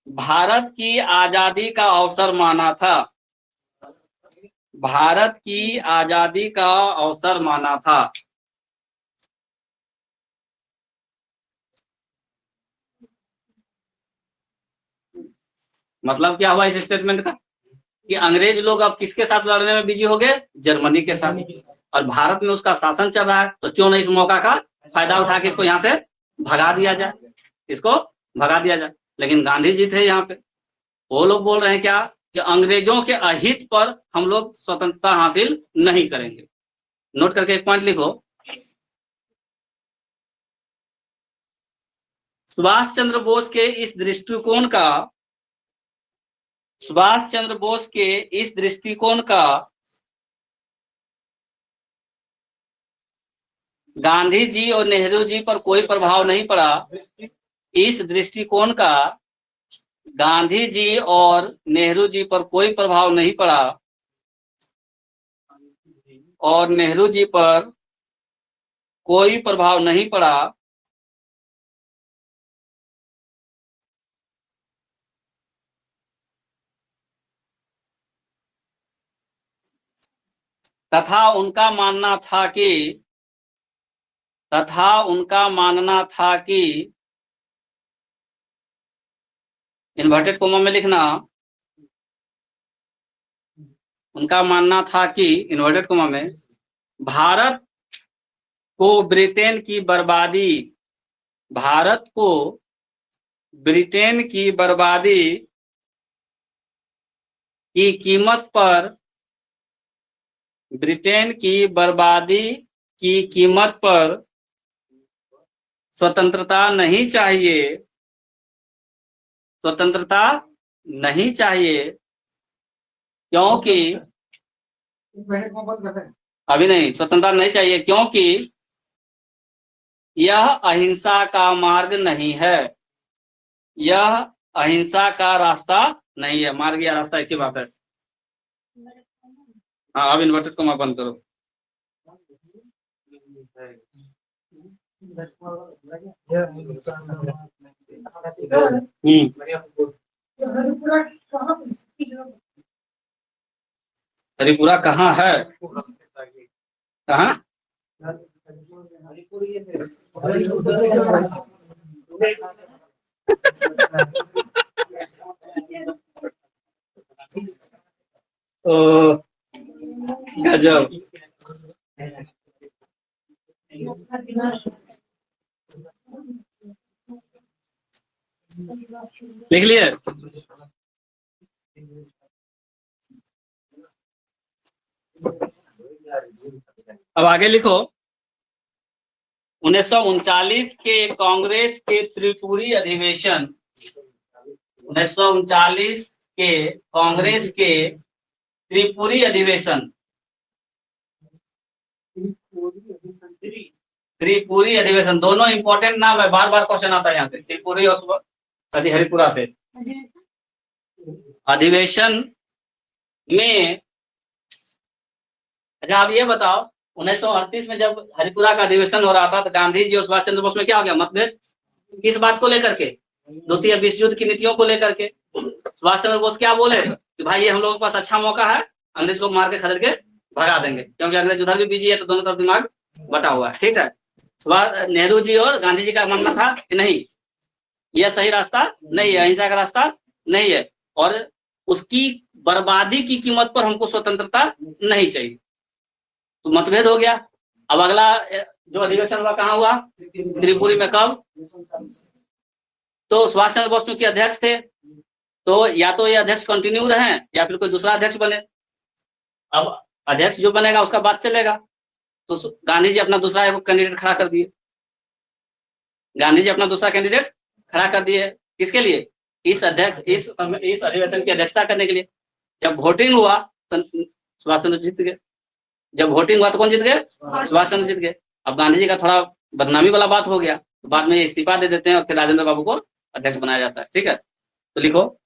[SPEAKER 1] भारत की आजादी का अवसर माना था। भारत की आजादी का अवसर माना था। मतलब क्या हुआ इस स्टेटमेंट का कि अंग्रेज लोग अब किसके साथ लड़ने में बिजी हो गए? जर्मनी के साथ। और भारत में उसका शासन चल रहा है, तो क्यों नहीं इस मौका का फायदा उठा के इसको यहाँ से भगा दिया जाए, इसको भगा दिया जाए। लेकिन गांधी जी थे यहाँ पे, वो लोग बोल रहे हैं क्या कि अंग्रेजों के अहित पर हम लोग स्वतंत्रता हासिल नहीं करेंगे। नोट करके एक पॉइंट लिखो, सुभाष चंद्र बोस के इस दृष्टिकोण का गांधी जी और नेहरू जी पर कोई प्रभाव नहीं पड़ा। इस दृष्टिकोण का गांधी जी और नेहरू जी पर कोई प्रभाव नहीं पड़ा और नेहरू जी पर कोई प्रभाव नहीं पड़ा। तथा उनका मानना था कि इन्वर्टेड कोमा में लिखना, उनका मानना था कि इन्वर्टेड कोमा में भारत को ब्रिटेन की बर्बादी की कीमत पर स्वतंत्रता नहीं चाहिए क्योंकि अभी नहीं, स्वतंत्रता नहीं चाहिए क्योंकि यह अहिंसा का मार्ग नहीं है। यह अहिंसा का रास्ता नहीं है। मार्ग या रास्ता एक ही बात है। हाँ, अब इन्वर्टेड कोमा बंद करो। हरिपुरा कहाँ है? कहाँ? ओ गजब। लिख लिए? अब आगे लिखो, 1939 के कांग्रेस के त्रिपुरी अधिवेशन, 1939 के कांग्रेस के त्रिपुरी अधिवेशन, दोनों इंपॉर्टेंट नाम है, बार बार क्वेश्चन आता है यहाँ से, त्रिपुरी और हरिपुरा से। अधिवेशन में, अच्छा आप ये बताओ, 1938 में जब हरिपुरा का अधिवेशन हो रहा था तो गांधी जी और सुभाष चंद्र बोस में क्या हो गया? मतभेद। किस बात को लेकर के? द्वितीय विश्व युद्ध की नीतियों को लेकर के। सुभाष चंद्र बोस क्या बोले कि भाई ये हम लोगों के पास अच्छा मौका है, अंग्रेज को मार के खदेड़ के भगा देंगे, क्योंकि अंग्रेज उधर भी बिजी है तो दोनों तरफ दिमाग बटा हुआ है। ठीक है, नेहरू जी और गांधी जी का मानना था कि नहीं, यह सही रास्ता नहीं है, अहिंसा का रास्ता नहीं है, और उसकी बर्बादी की कीमत पर हमको स्वतंत्रता नहीं चाहिए। तो मतभेद हो गया। अब अगला जो अधिवेशन हुआ कहाँ हुआ? त्रिपुरी में। कब? तो सुभाष चंद्र बोस चूंकि अध्यक्ष थे तो या तो ये अध्यक्ष कंटिन्यू रहे या फिर कोई दूसरा अध्यक्ष बने। अब अध्यक्ष जो बनेगा उसका बात चलेगा, तो गांधी जी अपना दूसरा कैंडिडेट खड़ा कर दिए। किसके लिए? इस अधिवेशन की अध्यक्षता करने के लिए। जब वोटिंग हुआ तो सुभाष चंद्र जीत गए। जब वोटिंग हुआ तो कौन जीत गए? सुभाष चंद्र जीत गए। अब गांधी जी का थोड़ा बदनामी वाला बात हो गया, तो बाद में इस्तीफा दे देते हैं और फिर राजेंद्र बाबू को अध्यक्ष बनाया जाता है। ठीक है, तो लिखो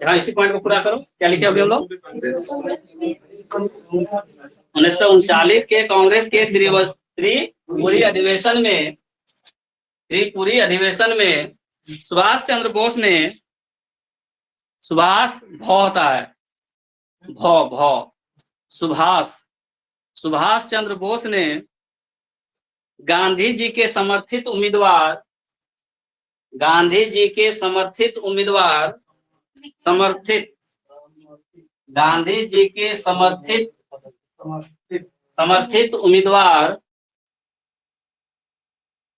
[SPEAKER 1] यहाँ इसी पॉइंट को पूरा करो। क्या लिखे अभी हम लोग? 1939 के कांग्रेस के त्रिपुरी अधिवेशन में सुभाष चंद्र बोस ने, सुभाष भौ होता है, भौ सुभाष चंद्र बोस ने गांधी जी के समर्थित उम्मीदवार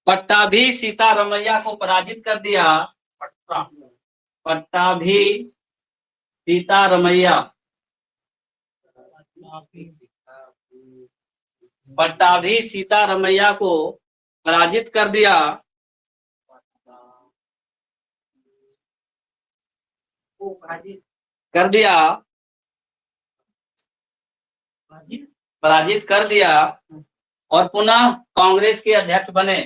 [SPEAKER 1] पट्टाभी सीतारमैया को पराजित कर दिया। पट्टाभी सीतारमैया को पराजित कर दिया। पराजित कर दिया और पुनः कांग्रेस के अध्यक्ष बने।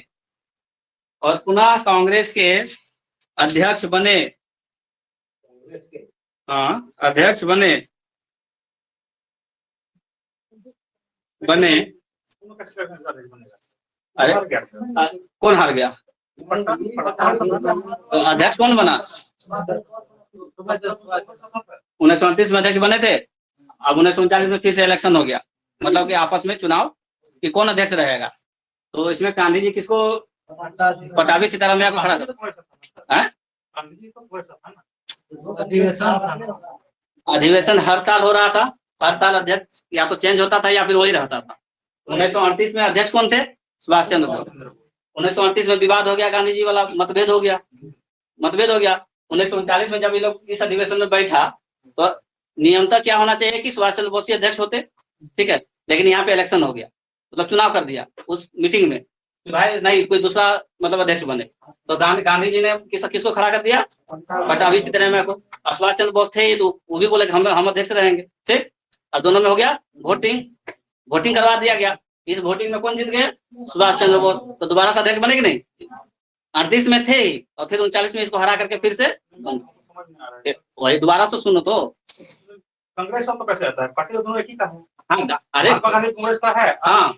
[SPEAKER 1] अध्यक्ष बने। अरे कौन हार गया? अध्यक्ष कौन बना? 1929 में अध्यक्ष बने थे। अब 1939 में फिर से इलेक्शन हो गया, मतलब कि आपस में चुनाव कि कौन अध्यक्ष रहेगा। तो इसमें गांधी जी किसको, पट्टाभी सीतारमैया को खड़ा कर। अधिवेशन हर साल हो रहा था, हर साल अध्यक्ष या तो चेंज होता था या फिर वही रहता था। 1938 में अध्यक्ष कौन थे? सुभाष चंद्र बोस। 1938 में विवाद हो गया, गांधी जी वाला मतभेद हो गया। 1939 में जब ये लोग इस अधिवेशन में बैठा तो नियमतः क्या होना चाहिए कि सुभाष चंद्र बोस ही अध्यक्ष होते, ठीक है, लेकिन यहाँ पे इलेक्शन हो गया, मतलब चुनाव कर दिया उस मीटिंग में, भाई नहीं कोई दूसरा मतलब अध्यक्ष बने। तो गांधी जी ने किसको खड़ा कर दिया? पट्टाभी सीतारमैया को। सुभाष चंद्र बोस थे तो वो भी बोले हम अध्यक्ष रहेंगे। ठीक, अब दोनों में हो गया वोटिंग करवा दिया गया। इस वोटिंग में कौन जीत गए? सुभाष चंद्र बोस। तो दोबारा से अध्यक्ष बने कि नहीं? 38 में थे और फिर 39 में इसको हरा करके फिर से वही दोबारा से सुनो तो।
[SPEAKER 3] कांग्रेस तो कैसे आता है? पार्टी तो दोनों एक ही का है।
[SPEAKER 1] हाँ, अरे
[SPEAKER 3] कांग्रेस का है।
[SPEAKER 1] हाँ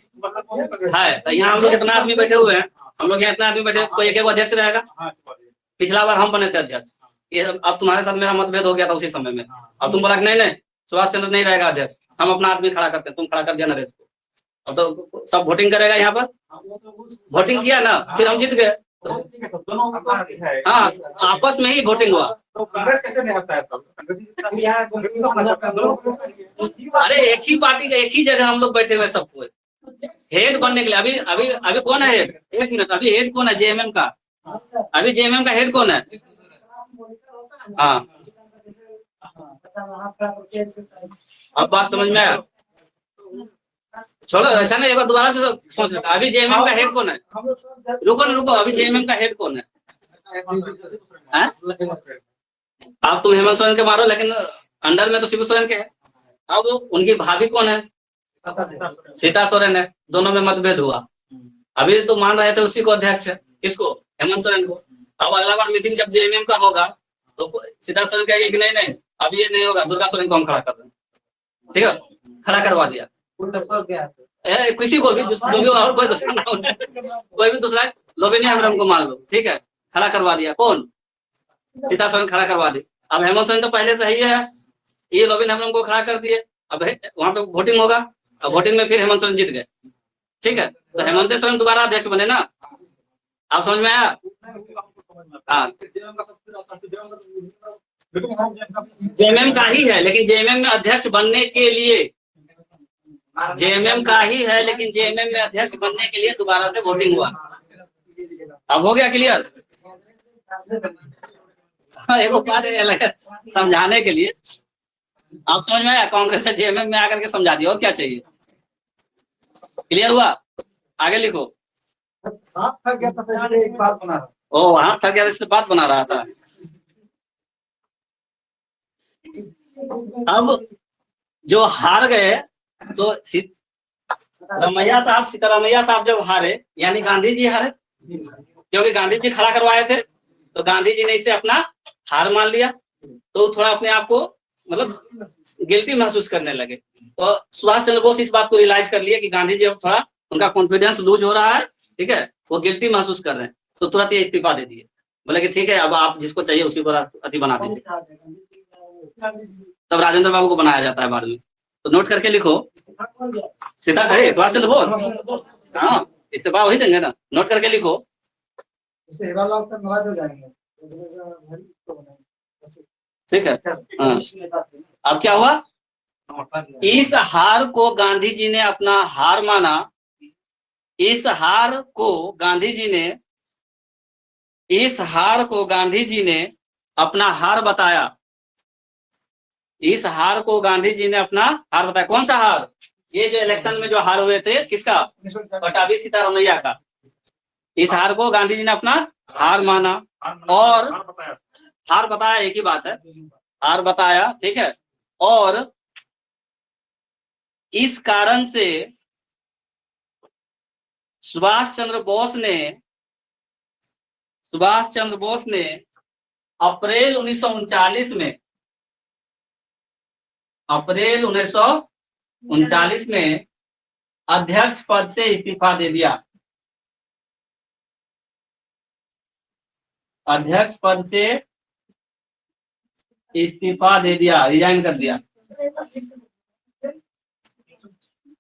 [SPEAKER 1] है, तो यहाँ हम लोग इतना आदमी बैठे हुए हैं, हम लोग यहाँ इतना आदमी बैठे, कोई एक अध्यक्ष रहेगा। पिछला बार हम बने थे अध्यक्ष, ये अब तुम्हारे साथ मेरा मतभेद हो गया था उसी समय में। अब तुम बोला नहीं सुभाष चंद्र नहीं रहेगा अध्यक्ष, हम अपना आदमी खड़ा करते, तुम खड़ा कर दिया नरेश को। अब तो सब वोटिंग करेगा यहाँ पर, वोटिंग किया ना, फिर हम जीत गए। हाँ, आपस में ही वोटिंग हुआ।
[SPEAKER 3] तो कांग्रेस कैसे नहीं होता है तब?
[SPEAKER 1] अरे एक ही पार्टी का एक ही जगह हम लोग बैठे हुए सबको हेड बनने के लिए। अभी कौन है हेड? एक मिनट, अभी हेड कौन है जेएमएम का? अभी जेएमएम का हेड कौन है? हाँ, अब बात समझ में आया? छोड़ो, ऐसा नहीं, एक बार दोबारा से सोच लेता। अभी जेएमएम का हेड कौन है? रुको, अभी जेएमएम का हेड कौन है? आप तुम हेमंत सोरेन के मारो, लेकिन अंडर में तो शिबू सोरेन के है। अब उनकी भाभी कौन है? सीता सोरेन है। दोनों में मतभेद हुआ। अभी तो मान रहे थे उसी को अध्यक्ष है, किसको? हेमंत सोरेन को। अब अगला बार मीटिंग जब जेएमएम का होगा तो सीता सोरेन कहेगी कि नहीं अब ये नहीं होगा, दुर्गा सोरेन को हम खड़ा कर रहे हैं। ठीक है, खड़ा करवा दिया। किसी को भी जो भी और कोई दूसरा नाम है, कोई भी दूसरा लोबिनी हेम्ब्रम को मान लो, ठीक है, खड़ा करवा दिया। कौन? सीता सोरेन खड़ा करवा दी। अब हेमंत सोरेन तो पहले से ही है, ये लोबिनी हेम्ब्रम को खड़ा कर दिए। अब वहां पे वोटिंग होगा, अब वोटिंग में फिर हेमंत सोरेन जीत गए। ठीक है, तो हेमंत सोरेन दोबारा अध्यक्ष बने ना। आप समझ में आया? हाँ, जेएमएम का ही है, लेकिन जेएमएम में अध्यक्ष बनने के लिए जेएमएम का ही है, लेकिन जेएमएम में अध्यक्ष बनने के लिए दोबारा से वोटिंग हुआ। अब हो गया क्लियर? एक बात समझाने के लिए, आप समझ में आया? कांग्रेस से जेएमएम में आकर के समझा दिया, और क्या चाहिए? क्लियर हुआ? आगे लिखो।
[SPEAKER 4] हाथ थक गया था तो एक बात बना रहा।
[SPEAKER 1] ओ, हाथ थक गया इसलिए बात बना रहा था। अब जो हार गए तो रमैया साहब, सीतारमैया साहब जब हारे यानी गांधी जी हारे, क्योंकि गांधी जी खड़ा करवाए थे, तो गांधी जी ने इसे अपना हार मान लिया, तो थोड़ा अपने आप को मतलब गिल्टी महसूस करने लगे। तो सुभाष चंद्र बोस इस बात को रियलाइज कर लिए कि गांधी जी अब थोड़ा उनका कॉन्फिडेंस लूज हो रहा है, ठीक है, वो गिल्टी महसूस कर रहे हैं, तो तुरंत ये इस्तीफा दे दिए। बोले कि ठीक है, अब आप जिसको चाहिए उसी को राष्ट्रपति बना दीजिए। तब राजेंद्र बाबू को बनाया जाता है बाद में। तो नोट करके लिखो, सीता करे सुभाष चंद्र बोस, हाँ इस्तीफा वही देंगे ना, नोट करके लिखो।
[SPEAKER 4] सेवालाल तक नाराज हो जाएंगे।
[SPEAKER 1] ठीक है, हाँ। अब क्या हुआ, इस हार को गांधी जी ने अपना हार माना, इस हार को गांधी जी ने, इस हार को गांधी जी ने अपना हार बताया, इस हार को गांधी जी ने अपना हार बताया। कौन सा हार, ये जो इलेक्शन में जो हार हुए थे, किसका, पटाभी सीतारमैया का। इस हार को गांधी जी ने अपना हार माना और हार बताया, एक ही बात है, हार बताया, ठीक है। और इस कारण से सुभाष चंद्र बोस ने अप्रैल 1939 में, अप्रैल 1939 में अध्यक्ष पद से इस्तीफा दे दिया, अध्यक्ष पद से इस्तीफा दे दिया, रिजाइन कर दिया।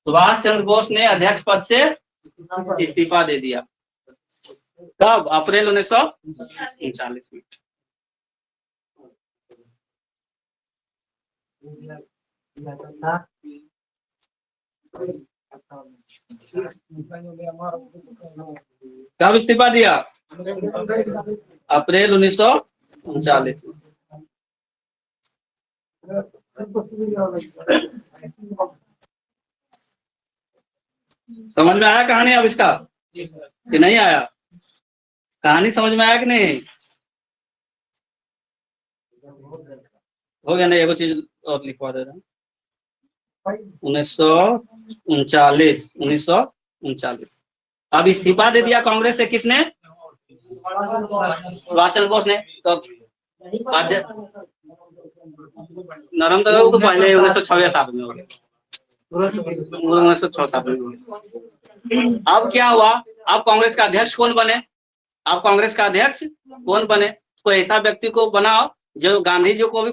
[SPEAKER 1] सुभाष चंद्र बोस ने अध्यक्ष पद से इस्तीफा दे दिया। कब, अप्रैल 1939 में। कब इस्तीफा दिया, अप्रैल 1939 में। समझ में आया कहानी अब इसका कि नहीं आया, कहानी समझ में आया कि नहीं, हो गया नहीं, एगो चीज और लिखवा दे रहा हूँ। 1939 अब इस्तीफा दे दिया कांग्रेस से, किसने, सुभाष चंद्र बोस ने। तो नरेंद्र दास तो पहले 1906 में हो गया, 1906 में हो गया। अब क्या हुआ, अब कांग्रेस का अध्यक्ष कौन बने, अब कांग्रेस का अध्यक्ष कौन बने, तो ऐसा व्यक्ति को बनाओ जो गांधी जी को भी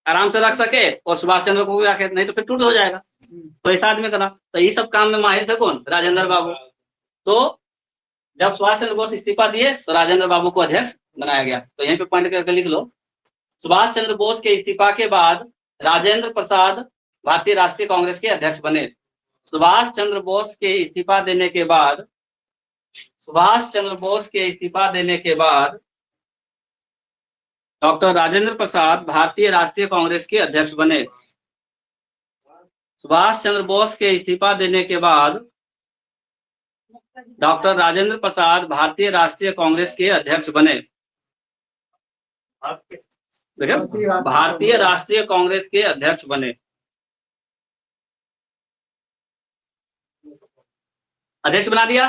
[SPEAKER 1] आराम से रख सके और सुभाष चंद्र को भी रखे, नहीं तो फिर टूट हो जाएगा। तो ऐसा आदमी करा, तो ये सब काम में माहिर थे कौन, राजेंद्र बाबू। तो जब सुभाष चंद्र बोस इस्तीफा दिए तो राजेंद्र बाबू को अध्यक्ष बनाया गया। तो यहीं पे पॉइंट करके लिख लो, सुभाष चंद्र बोस के इस्तीफा के बाद राजेंद्र प्रसाद भारतीय राष्ट्रीय कांग्रेस के अध्यक्ष बने। सुभाष चंद्र बोस के इस्तीफा देने के बाद, सुभाष चंद्र बोस के इस्तीफा देने के बाद डॉक्टर राजेंद्र प्रसाद भारतीय राष्ट्रीय कांग्रेस के अध्यक्ष बने। सुभाष चंद्र बोस के इस्तीफा देने के बाद डॉक्टर राजेंद्र प्रसाद भारतीय राष्ट्रीय कांग्रेस के अध्यक्ष बने। देखिए, भारतीय राष्ट्रीय कांग्रेस के अध्यक्ष बने, अध्यक्ष बना दिया।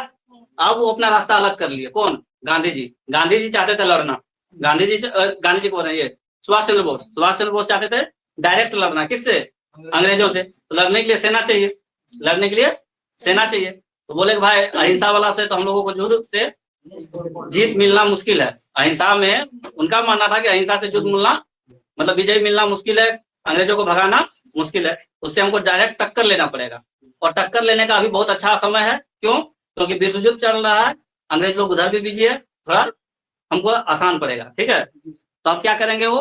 [SPEAKER 1] अब वो अपना रास्ता अलग कर लिए, कौन, गांधी जी। गांधी जी चाहते थे लड़ना, गांधी जी को बोल रहे हैं सुभाष चंद्र बोस, सुभाष चंद्र बोस चाहते थे डायरेक्ट लड़ना, किससे, अंग्रेजों से। तो लड़ने के लिए सेना चाहिए, लड़ने के लिए सेना चाहिए। तो बोले कि भाई अहिंसा वाला से तो हम लोगों को युद्ध से जीत मिलना मुश्किल है। अहिंसा में उनका मानना था कि अहिंसा से युद्ध मिलना मतलब विजय मिलना मुश्किल है, अंग्रेजों को भगाना मुश्किल है, उससे हमको डायरेक्ट टक्कर लेना पड़ेगा। और टक्कर लेने का अभी बहुत अच्छा समय है, क्यों, क्योंकि विश्व युद्ध चल रहा है, अंग्रेज लोग उधर भी बिजी है, थोड़ा हमको आसान पड़ेगा, ठीक है। तो अब क्या करेंगे वो,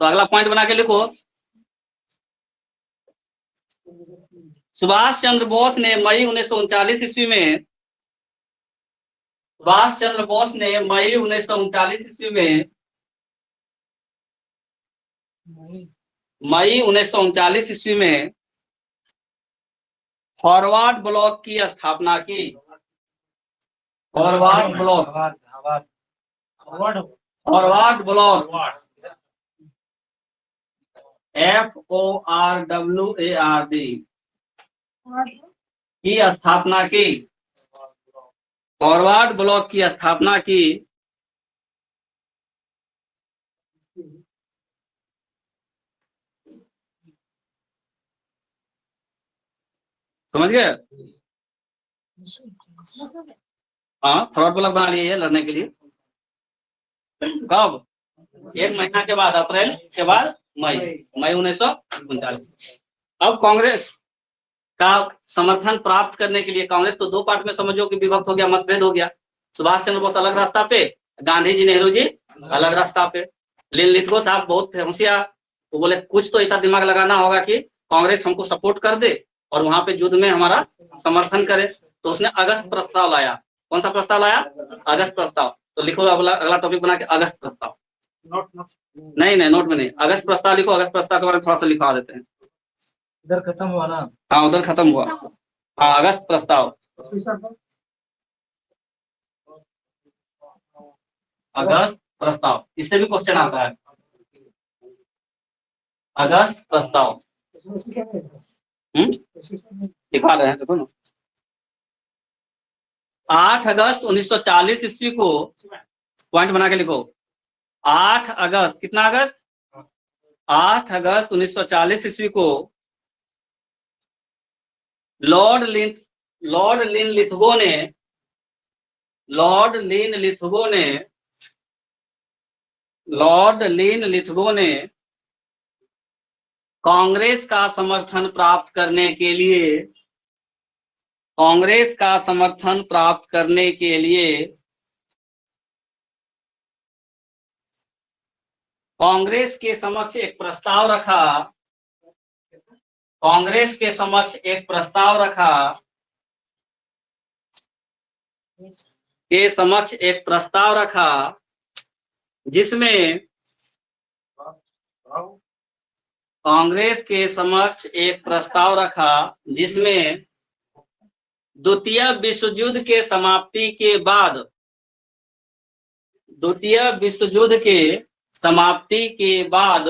[SPEAKER 1] तो अगला पॉइंट बना के लिखो, सुभाष चंद्र बोस ने मई 1939 ईस्वी में, सुभाष चंद्र बोस ने मई 1939 ईस्वी में, मई 1939 ईस्वी में फॉरवर्ड ब्लॉक की स्थापना की। Forward block, forward block, FORWARD की स्थापना की, फॉरवर्ड ब्लॉक की स्थापना की समझ गए? हाँ, फॉरवर्ड ब्लॉक बना लिए लड़ने के लिए। कब? 1 महीना के बाद, अप्रैल के बाद मई 1939। अब कांग्रेस का समर्थन प्राप्त करने के लिए, कांग्रेस तो 2 पार्ट में समझो कि विभक्त हो गया, मतभेद हो गया। सुभाष चंद्र बोस अलग रास्ता पे, गांधी जी नेहरू जी अलग रास्ता पे। लेकिन लिथगो साहब बहुत होशियार, वो बोले कुछ तो ऐसा दिमाग लगाना होगा कि कांग्रेस हमको सपोर्ट कर दे और वहां पे युद्ध में हमारा समर्थन करे। तो उसने अगस्त प्रस्ताव लाया। कौन सा प्रस्ताव लाया? अगस्त प्रस्ताव। तो लिखो अगला टॉपिक बना के अगस्त प्रस्ताव।
[SPEAKER 3] नोट नोट
[SPEAKER 1] नहीं नहीं, नोट में नहीं, अगस्त प्रस्ताव लिखो। अगस्त प्रस्ताव के बारे में थोड़ा सा लिखवा देते हैं।
[SPEAKER 2] इधर खत्म हुआ ना?
[SPEAKER 1] हाँ, उधर खत्म हुआ। हाँ, अगस्त प्रस्ताव। अगस्त प्रस्ताव, इससे भी क्वेश्चन आता है। अगस्त प्रस्ताव दिखा रहे हैं, देखो ना। 8 अगस्त 1940 ईस्वी को, पॉइंट बना के लिखो। 8 अगस्त, कितना अगस्त? 8 अगस्त 1940 ईस्वी को लॉर्ड लिन लिथगो ने कांग्रेस का समर्थन प्राप्त करने के लिए, कांग्रेस के समक्ष एक प्रस्ताव रखा, जिसमें कांग्रेस के समक्ष एक प्रस्ताव रखा जिसमें द्वितीय विश्व युद्ध के समाप्ति के बाद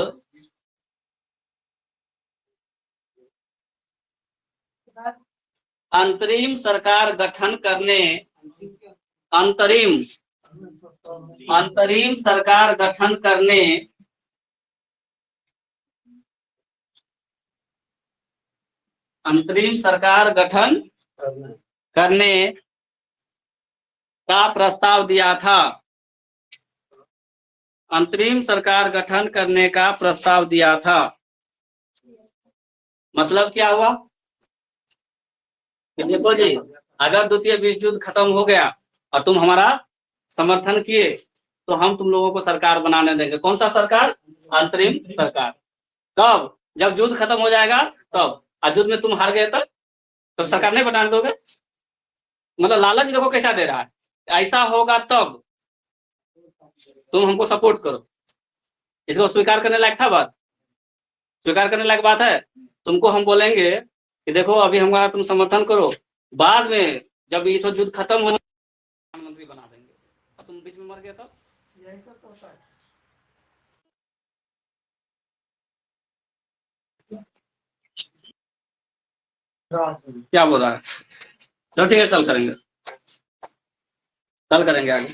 [SPEAKER 1] अंतरिम सरकार गठन करने का प्रस्ताव दिया था। अंतरिम सरकार गठन करने का प्रस्ताव दिया था। मतलब क्या हुआ कि देखो जी, अगर द्वितीय विश्व युद्ध खत्म हो गया और तुम हमारा समर्थन किए तो हम तुम लोगों को सरकार बनाने देंगे। कौन सा सरकार? अंतरिम सरकार। कब? जब युद्ध खत्म हो जाएगा तब। और युद्ध में तुम हार गए तब सरकार नहीं बनाने दोगे। मतलब लालच देखो कैसा दे रहा है, ऐसा होगा तब तुम हमको सपोर्ट करो। इसको स्वीकार करने लायक था बात? स्वीकार करने लायक बात है? तुमको हम बोलेंगे कि देखो अभी हमारा तुम समर्थन करो, बाद में जब ये युद्ध खत्म हो प्रधानमंत्री बना देंगे, और तुम बीच में मर गए तो
[SPEAKER 4] यही सब तो होता है।
[SPEAKER 1] क्या बोल रहा है? चलो ठीक है, कल करेंगे आगे।